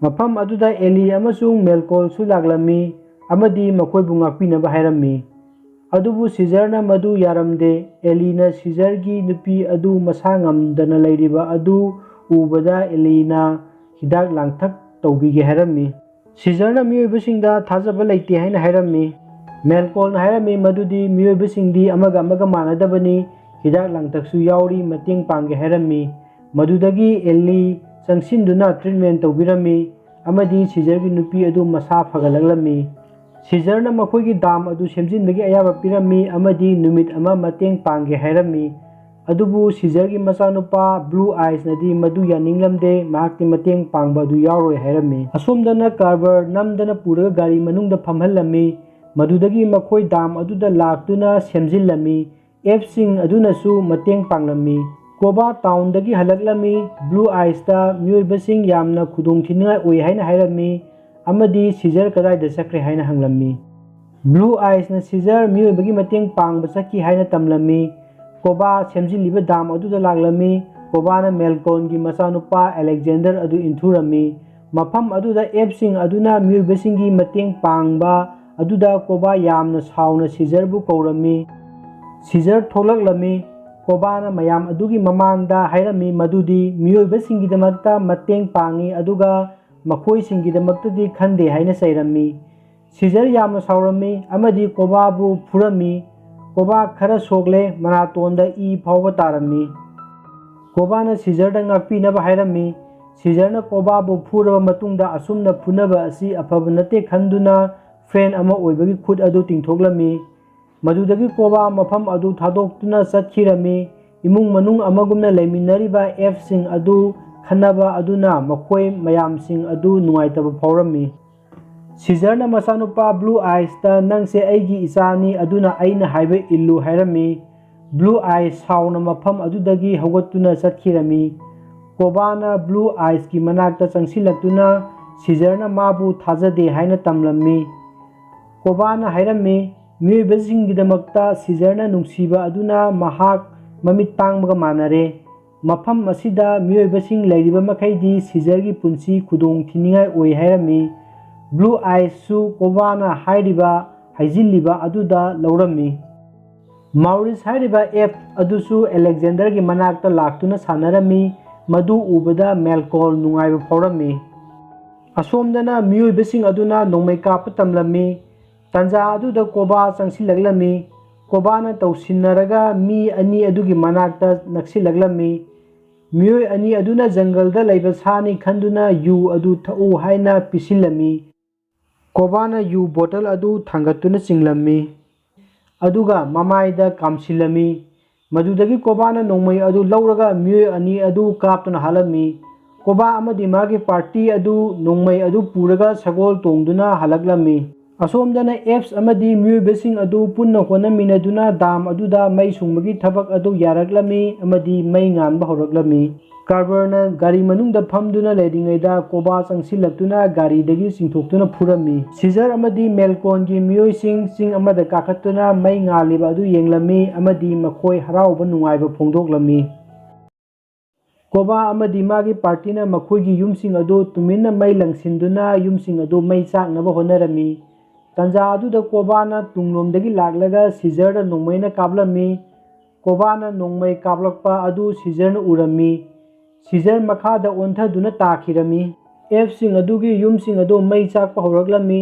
A: ꯃꯐꯝ ꯑꯗꯨꯗ ꯑꯦꯂꯤ ꯑꯃꯁꯨꯡ ꯃꯦꯜꯀꯣꯟꯁꯨ ꯂꯥꯛꯂꯝꯃꯤ ꯑꯃꯗꯤ ꯃꯈꯣꯏꯕꯨ ꯉꯥꯛꯄꯤꯅꯕ ꯍꯥꯏꯔꯝꯃꯤ꯫ ꯑꯗꯨꯕꯨ ꯁꯤꯖꯔꯅ ꯃꯗꯨ ꯌꯥꯔꯝꯗꯦ꯫ ꯑꯦꯂꯤꯅ ꯁꯤꯖꯔꯒꯤ ꯅꯨꯄꯤ ꯑꯗꯨ ꯃꯁꯥ ꯉꯝꯗꯅ ꯂꯩꯔꯤꯕ ꯑꯗꯨ ꯎꯕꯗ ꯑꯦꯂꯤꯅ ꯍꯤꯗꯥꯛ ꯂꯥꯡꯊꯛ ꯇꯧꯕꯤꯒꯦ ꯍꯥꯏꯔꯝꯃꯤ꯫ ꯁꯤꯖꯔꯅ ꯃꯤꯑꯣꯏꯕꯁꯤꯡꯗ ꯊꯥꯖꯕ ꯂꯩꯇꯦ ꯍꯥꯏꯅ ꯍꯥꯏꯔꯝꯃꯤ꯫ ꯃꯦꯜꯀꯣꯟꯅ ꯍꯥꯏꯔꯝꯃꯤ ꯃꯗꯨꯗꯤ ꯃꯤꯑꯣꯏꯕꯁꯤꯡꯗꯤ ꯑꯃꯒ ꯑꯃꯒ ꯃꯥꯟꯅꯗꯕꯅꯤ ꯍꯤꯗꯥꯛ ꯂꯥꯡꯊꯛꯁꯨ ꯌꯥꯎꯔꯤ ꯃꯇꯦꯡ ꯄꯥꯡꯒꯦ ꯍꯥꯏꯔꯝꯃꯤ꯫ ꯃꯗꯨꯗꯒꯤ ꯑꯦꯂꯤ ꯆꯪꯁꯤꯟꯗꯨꯅ ꯇ꯭ꯔꯤꯠꯃꯦꯟ ꯇꯧꯕꯤꯔꯝꯃꯤ ꯑꯃꯗꯤ ꯁꯤꯖꯔꯒꯤ ꯅꯨꯄꯤ ꯑꯗꯨ ꯃꯁꯥ ꯐꯒꯠꯂꯛꯂꯝꯃꯤ꯫ ꯁꯤꯖꯔꯅ ꯃꯈꯣꯏꯒꯤ ꯗꯥꯝ ꯑꯗꯨ ꯁꯦꯝꯖꯤꯟꯕꯒꯤ ꯑꯌꯥꯕ ꯄꯤꯔꯝꯃꯤ ꯑꯃꯗꯤ ꯅꯨꯃꯤꯠ ꯑꯃ ꯃꯇꯦꯡ ꯄꯥꯡꯒꯦ ꯍꯥꯏꯔꯝꯃꯤ꯫ ꯑꯗꯨꯕꯨ ꯁꯤꯖꯔꯒꯤ ꯃꯆꯥꯅꯨꯄꯥ ꯕ꯭ꯂꯨ ꯑꯥꯏꯁꯅꯗꯤ ꯃꯗꯨ ꯌꯥꯅꯤꯡꯂꯝꯗꯦ ꯃꯍꯥꯛꯇꯤ ꯃꯇꯦꯡ ꯄꯥꯡꯕ ꯑꯗꯨ ꯌꯥꯎꯔꯣꯏ ꯍꯥꯏꯔꯝꯃꯤ꯫ ꯑꯁꯣꯝꯗꯅ ꯀꯥꯔꯕꯔ ꯅꯝꯗꯅ ꯄꯨꯔꯒ ꯒꯥꯔꯤ ꯃꯅꯨꯡꯗ ꯐꯝꯍꯜꯂꯝꯃꯤ ꯃꯗꯨꯗꯒꯤ ꯃꯈꯣꯏ ꯗꯥꯝ ꯑꯗꯨꯗ ꯂꯥꯛꯇꯨꯅ ꯁꯦꯝꯖꯤꯜꯂꯝꯃꯤ꯫ ꯑꯦꯞꯁꯤꯡ ꯑꯗꯨꯅꯁꯨ ꯃꯇꯦꯡ ꯄꯥꯡꯂꯝꯃꯤ꯫ ꯀꯣꯕꯥ ꯇꯥꯎꯟꯗꯒꯤ ꯍꯜꯂꯛꯂꯝꯃꯤ꯫ ꯕ꯭ꯂꯨ ꯑꯥꯏꯁꯇ ꯃꯤꯑꯣꯏꯕꯁꯤꯡ ꯌꯥꯝꯅ ꯈꯨꯗꯣꯡꯊꯤꯅꯤꯡꯉꯥꯏ ꯑꯣꯏ ꯍꯥꯏꯅ ꯍꯥꯏꯔꯝꯃꯤ ꯑꯃꯗꯤ ꯁꯤꯖꯔ ꯀꯗꯥꯏꯗ ꯆꯠꯈ꯭ꯔꯦ ꯍꯥꯏꯅ ꯍꯪꯂꯝꯃꯤ꯫ ꯕ꯭ꯂू ꯑꯥꯏꯁꯅ ꯁꯤꯖꯔ ꯃꯤꯑꯣꯏꯕꯒꯤ ꯃꯇꯦꯡ ꯄꯥꯡꯕ ꯆꯠꯈꯤ ꯍꯥꯏꯅ ꯇꯝꯂꯝꯃꯤ꯫ ꯀꯣꯕꯥ ꯁꯦꯝꯖꯤꯜꯂꯤꯕ ꯗꯥꯝ ꯑꯗꯨꯗ ꯂꯥꯛꯂꯝꯃꯤ꯫ ꯀꯣꯕꯥꯅ ꯃꯦꯜꯀꯣꯟꯒꯤ ꯃꯆꯥꯅꯨꯄꯥ ꯑꯂꯦꯛꯖꯦꯟꯗꯔ ꯑꯗꯨ ꯏꯟꯊꯨꯔꯝꯃꯤ꯫ ꯃꯐꯝ ꯑꯗꯨꯗ ꯑꯦꯞꯁꯤꯡ ꯑꯗꯨꯅ ꯃꯤꯑꯣꯏꯕꯁꯤꯡꯒꯤ ꯃꯇꯦꯡ ꯄꯥꯡꯕ ꯑꯗꯨꯗ ꯀꯣꯕꯥ ꯌꯥꯝꯅ ꯁꯥꯎꯅ ꯁꯤꯖꯔꯕꯨ ꯀꯧꯔꯝꯃꯤ꯫ ꯁꯤꯖꯔ ꯊꯣꯛꯂꯛꯂꯝꯃꯤ꯫ ꯀꯣꯕꯥꯅ ꯃꯌꯥꯝ ꯑꯗꯨꯒꯤ ꯃꯃꯥꯡꯗ ꯍꯥꯏꯔꯝꯃꯤ ꯃꯗꯨꯗꯤ ꯃꯤꯑꯣꯏꯕꯁꯤꯡꯒꯤꯗꯃꯛꯇ ꯃꯇꯦꯡ ꯄꯥꯡꯏ ꯑꯗꯨꯒ ꯃꯈꯣꯏꯁꯤꯡꯒꯤꯗꯃꯛꯇꯗꯤ ꯈꯟꯗꯦ ꯍꯥꯏꯅ ꯆꯩꯔꯝꯃꯤ꯫ ꯁꯤꯖꯔ ꯌꯥꯝꯅ ꯁꯥꯎꯔꯝꯃꯤ ꯑꯃꯗꯤ ꯀꯣꯕꯥꯕꯨ ꯐꯨꯔꯝꯃꯤ꯫ ꯀꯣꯕꯥ ꯈꯔ ꯁꯣꯛꯂꯦ ꯃꯅꯥꯇꯣꯟꯗ ꯏ ꯐꯥꯎꯕ ꯇꯥꯔꯝꯃꯤ꯫ ꯀꯣꯕꯥꯅ ꯁꯤꯖꯔꯗ ꯉꯥꯛꯄꯤꯅꯕ ꯍꯥꯏꯔꯝꯃꯤ꯫ ꯁꯤꯖꯔꯅ ꯀꯣꯕꯥꯕꯨ ꯐꯨꯔꯕ ꯃꯇꯨꯡꯗ ꯑꯁꯨꯝꯅ ꯐꯨꯅꯕ ꯑꯁꯤ ꯑꯐꯕ ꯅꯠꯇꯦ ꯈꯟꯗꯨꯅ ꯐ꯭ꯔꯦꯟ ꯑꯃ ꯑꯣꯏꯕꯒꯤ ꯈꯨꯠ ꯑꯗꯨ ꯇꯤꯡꯊꯣꯛꯂꯝꯃꯤ꯫ ꯃꯗꯨꯗꯒꯤ ꯀꯣꯕꯥ ꯃꯐꯝ ꯑꯗꯨ ꯊꯥꯗꯣꯛꯇꯨꯅ ꯆꯠꯈꯤꯔꯝꯃꯤ꯫ ꯏꯃꯨꯡ ꯃꯅꯨꯡ ꯑꯃꯒꯨꯝꯅ ꯂꯩꯃꯤꯟꯅꯔꯤꯕ ꯑꯦꯞꯁꯤꯡ ꯑꯗꯨ ꯈꯟꯅꯕ ꯑꯗꯨꯅ ꯃꯈꯣꯏ ꯃꯌꯥꯝꯁꯤꯡ ꯑꯗꯨ ꯅꯨꯡꯉꯥꯏꯇꯕ ꯐꯥꯎꯔꯝꯃꯤ꯫ ꯁꯤꯖꯔꯅ ꯃꯆꯥꯅꯨꯄꯥ ꯕ꯭ꯂꯨ ꯑꯥꯏꯁꯇ ꯅꯪꯁꯦ ꯑꯩꯒꯤ ꯏꯆꯥꯅꯤ ꯑꯗꯨꯅ ꯑꯩꯅ ꯍꯥꯏꯕ ꯏꯜꯂꯨ ꯍꯥꯏꯔꯝꯃꯤ꯫ ꯕ꯭ꯂꯨ ꯑꯥꯏꯁ ꯁꯥꯎꯅ ꯃꯐꯝ ꯑꯗꯨꯗꯒꯤ ꯍꯧꯒꯠꯇꯨꯅ ꯆꯠꯈꯤꯔꯝꯃꯤ꯫ ꯀꯣꯕꯥꯅ ꯕ꯭ꯂꯨ ꯑꯥꯏꯁꯀꯤ ꯃꯅꯥꯛꯇ ꯆꯪꯁꯤꯜꯂꯛꯇꯨꯅ ꯁꯤꯖꯔꯅ ꯃꯥꯕꯨ ꯊꯥꯖꯗꯦ ꯍꯥꯏꯅ ꯇꯝꯂꯝꯃꯤ꯫ ꯀꯣꯕꯥꯅ ꯍꯥꯏꯔꯝꯃꯤ, ꯃꯤꯑꯣꯏꯕꯁꯤꯡꯒꯤꯗꯃꯛꯇ ꯁꯤꯖꯔꯅ ꯅꯨꯡꯁꯤꯕ ꯑꯗꯨꯅ ꯃꯍꯥꯛ ꯃꯃꯤꯠ ꯄꯥꯡꯕꯒ ꯃꯥꯟꯅꯔꯦ꯫ ꯃꯐꯝ ꯑꯁꯤꯗ ꯃꯤꯑꯣꯏꯕꯁꯤꯡ ꯂꯩꯔꯤꯕ ꯃꯈꯩꯗꯤ ꯁꯤꯖꯔꯒꯤ ꯄꯨꯟꯁꯤ ꯈꯨꯗꯣꯡꯊꯤꯅꯤꯡꯉꯥꯏ ꯑꯣꯏ ꯍꯥꯏꯔꯝꯃꯤ꯫ ꯕ꯭ꯂꯨ ꯑꯥꯏꯁꯁꯨ ꯀꯣꯕꯥꯅ ꯍꯥꯏꯖꯤꯜꯂꯤꯕ ꯑꯗꯨꯗ ꯂꯧꯔꯝꯃꯤ꯫ ꯃꯥꯎꯔꯤꯁ ꯍꯥꯏꯔꯤꯕ ꯑꯦꯞ ꯑꯗꯨꯁꯨ ꯑꯂꯦꯛꯖꯦꯟꯗꯔꯒꯤ ꯃꯅꯥꯛꯇ ꯂꯥꯛꯇꯨꯅ ꯁꯥꯟꯅꯔꯝꯃꯤ꯫ ꯃꯗꯨ ꯎꯕꯗ ꯃꯦꯜꯀꯣꯜ ꯅꯨꯡꯉꯥꯏꯕ ꯐꯥꯎꯔꯝꯃꯤ꯫ ꯑꯁꯣꯝꯗꯅ ꯃꯤꯑꯣꯏꯕꯁꯤꯡ ꯑꯗꯨꯅ ꯅꯣꯡꯃꯩ ꯀꯥꯞꯄ ꯇꯝꯂꯝꯃꯤ꯫ ꯇꯥꯟꯖꯥ ꯑꯗꯨꯗ ꯀꯣꯕꯥ ꯆꯪꯁꯤꯜꯂꯛꯂꯝꯃꯤ꯫ ꯀꯣꯕꯥꯅ ꯇꯧꯁꯤꯟꯅꯔꯒ ꯃꯤ ꯑꯅꯤ ꯑꯗꯨꯒꯤ ꯃꯅꯥꯛꯇ ꯅꯛꯁꯤꯜꯂꯛꯂꯝꯃꯤ꯫ ꯃꯤꯑꯣꯏ ꯑꯅꯤ ꯑꯗꯨꯅ ꯖꯪꯒꯜꯗ ꯂꯩꯕ ꯁꯥꯅꯤ ꯈꯟꯗꯨꯅ ꯌꯨ ꯑꯗꯨ ꯊꯛꯎ ꯍꯥꯏꯅ ꯄꯤꯁꯤꯜꯂꯝꯃꯤ꯫ ꯀꯣꯕꯥꯅ ꯌꯨ ꯕꯣꯇꯜ ꯑꯗꯨ ꯊꯥꯡꯒꯠꯇꯨꯅ ꯆꯤꯡꯂꯝꯃꯤ꯫ ꯑꯗꯨꯒ ꯃꯃꯥꯏꯗ ꯀꯥꯝꯁꯤꯜꯂꯝꯃꯤ꯫ ꯃꯗꯨꯗꯒꯤ ꯀꯣꯕꯥꯅ ꯅꯣꯡꯃꯩ ꯑꯗꯨ ꯂꯧꯔꯒ ꯃꯤꯑꯣꯏ ꯑꯅꯤ ꯑꯗꯨ ꯀꯥꯞꯇꯨꯅ ꯍꯥꯠꯂꯝꯃꯤ꯫ ꯀꯣꯕꯥ ꯑꯃꯗꯤ ꯃꯍꯥꯛꯀꯤ ꯄꯥꯔꯇꯤ ꯑꯗꯨ ꯅꯣꯡꯃꯩ ꯑꯗꯨ ꯄꯨꯔꯒ ꯁꯒꯣꯜ ꯇꯣꯡꯗꯨꯅ ꯍꯜꯂꯛꯂꯝꯃꯤ꯫ ꯑꯁꯣꯝꯗꯅ ꯑꯦꯞꯁ ꯑꯃꯗꯤ ꯃꯤꯑꯣꯏꯕꯁꯤꯡ ꯑꯗꯨ ꯄꯨꯟꯅ ꯍꯣꯠꯅꯃꯤꯟꯅꯗꯨꯅ ꯗꯥꯝ ꯑꯗꯨꯗ ꯃꯩ ꯁꯨꯡꯕꯒꯤ ꯊꯕꯛ ꯑꯗꯨ ꯌꯥꯔꯛꯂꯝꯃꯤ ꯑꯃꯗꯤ ꯃꯩ ꯉꯥꯟꯕ ꯍꯧꯔꯛꯂꯝꯃꯤ꯫ ꯀꯥꯔꯕꯔꯅ ꯒꯥꯔꯤ ꯃꯅꯨꯡꯗ ꯐꯝꯗꯨꯅ ꯂꯩꯔꯤꯉꯩꯗ ꯀꯣꯕꯥ ꯆꯪꯁꯤꯜꯂꯛꯇꯨꯅ ꯒꯥꯔꯤꯗꯒꯤ ꯆꯤꯡꯊꯣꯛꯇꯨꯅ ꯐꯨꯔꯝꯃꯤ꯫ ꯁꯤꯖꯔ ꯑꯃꯗꯤ ꯃꯦꯜꯀꯣꯟꯒꯤ ꯃꯤꯑꯣꯏꯁꯤꯡ ꯆꯤꯡ ꯑꯃꯗ ꯀꯥꯈꯠꯇꯨꯅ ꯃꯩ ꯉꯥꯜꯂꯤꯕ ꯑꯗꯨ ꯌꯦꯡꯂꯝꯃꯤ ꯑꯃꯗꯤ ꯃꯈꯣꯏ ꯍꯔꯥꯎꯕ ꯅꯨꯡꯉꯥꯏꯕ ꯐꯣꯡꯗꯣꯛꯂꯝꯃꯤ꯫ ꯀꯣꯕꯥ ꯑꯃꯗꯤ ꯃꯥꯒꯤ ꯄꯥꯔꯇꯤꯅ ꯃꯈꯣꯏꯒꯤ ꯌꯨꯝꯁꯤꯡ ꯑꯗꯨ ꯇꯨꯃꯤꯟꯅ ꯃꯩ ꯂꯪꯁꯤꯟꯗꯨꯅ ꯌꯨꯝꯁꯤꯡ ꯑꯗꯨ ꯃꯩ ꯆꯥꯛꯅꯕ ꯍꯣꯠꯅꯔꯝꯃꯤ꯫ ꯇꯥꯟꯖꯥ ꯑꯗꯨꯗ ꯀꯣꯕꯥꯅ ꯇꯨꯡꯂꯣꯝꯗꯒꯤ ꯂꯥꯛꯂꯒ ꯁꯤꯖꯔꯗ ꯅꯣꯡꯃꯩꯅ ꯀꯥꯞꯂꯝꯃꯤ꯫ ꯀꯣꯕꯥꯅ ꯅꯣꯡꯃꯩ ꯀꯥꯞꯂꯛꯄ ꯑꯗꯨ ꯁꯤꯖꯔꯅ ꯎꯔꯝꯃꯤ꯫ ꯁꯤꯖꯔ ꯃꯈꯥꯗ ꯑꯣꯟꯊꯗꯨꯅ ꯇꯥꯈꯤꯔꯝꯃꯤ꯫ ꯑꯦꯞꯁꯤꯡ ꯑꯗꯨꯒꯤ ꯌꯨꯝꯁꯤꯡ ꯑꯗꯨ ꯃꯩ ꯆꯥꯛꯄ ꯍꯧꯔꯛꯂꯝꯃꯤ꯫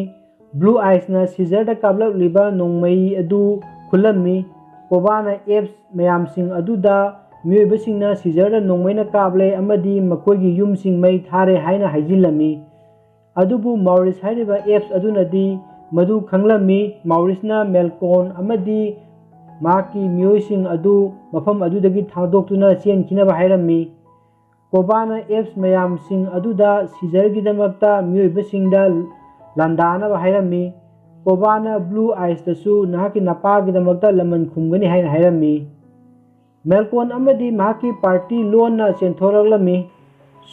A: ꯕ꯭ꯂꯨ ꯑꯥꯏꯁꯅ ꯁꯤꯖꯔꯗ ꯀꯥꯞꯂꯛꯂꯤꯕ ꯅꯣꯡꯃꯩ ꯑꯗꯨ ꯈꯨꯜꯂꯝꯃꯤ꯫ ꯀꯣꯕꯥꯅ ꯑꯦꯞꯁ ꯃꯌꯥꯝꯁꯤꯡ ꯑꯗꯨꯗ ꯃꯤꯑꯣꯏꯕꯁꯤꯡꯅ ꯁꯤꯖꯔꯗ ꯅꯣꯡꯃꯩꯅ ꯀꯥꯞꯂꯦ ꯑꯃꯗꯤ ꯃꯈꯣꯏꯒꯤ ꯌꯨꯝꯁꯤꯡ ꯃꯩ ꯊꯥꯔꯦ ꯍꯥꯏꯅ ꯍꯥꯏꯖꯤꯜꯂꯝꯃꯤ꯫ ꯑꯗꯨꯕꯨ ꯃꯥꯎꯔꯤꯁ ꯍꯥꯏꯔꯤꯕ ꯑꯦꯞꯁ ꯑꯗꯨꯅꯗꯤ ꯃꯗꯨ ꯈꯪꯂꯝꯃꯤ꯫ ꯃꯥꯎꯔꯤꯁꯅ ꯃꯦꯜꯀꯣꯟ ꯑꯃꯗꯤ ꯃꯍꯥꯛꯀꯤ ꯃꯤꯑꯣꯏꯁꯤꯡ ꯑꯗꯨ ꯃꯐꯝ ꯑꯗꯨꯗꯒꯤ ꯊꯥꯗꯣꯛꯇꯨꯅ ꯆꯦꯟꯈꯤꯅꯕ ꯍꯥꯏꯔꯝꯃꯤ꯫ ꯀꯣꯕꯥꯅ ꯑꯦꯞꯁ ꯃꯌꯥꯝꯁꯤꯡ ꯑꯗꯨꯗ ꯁꯤꯖꯔꯒꯤꯗꯃꯛꯇ ꯃꯤꯑꯣꯏꯕꯁꯤꯡꯗ ꯂꯥꯟꯗꯥꯅꯕ ꯍꯥꯏꯔꯝꯃꯤ꯫ ꯀꯣꯕꯥꯅ ꯕ꯭ꯂꯨ ꯑꯥꯏꯁꯇꯁꯨ ꯅꯍꯥꯛꯀꯤ ꯅꯄꯥꯒꯤꯗꯃꯛꯇ ꯂꯃꯟ ꯈꯨꯝꯒꯅꯤ ꯍꯥꯏꯅ ꯍꯥꯏꯔꯝꯃꯤ꯫ ꯃꯦꯜꯀꯣꯟ ꯑꯃꯗꯤ ꯃꯍꯥꯛꯀꯤ ꯄꯥꯔꯇꯤ ꯂꯣꯟꯅ ꯆꯦꯟꯊꯣꯔꯛꯂꯝꯃꯤ꯫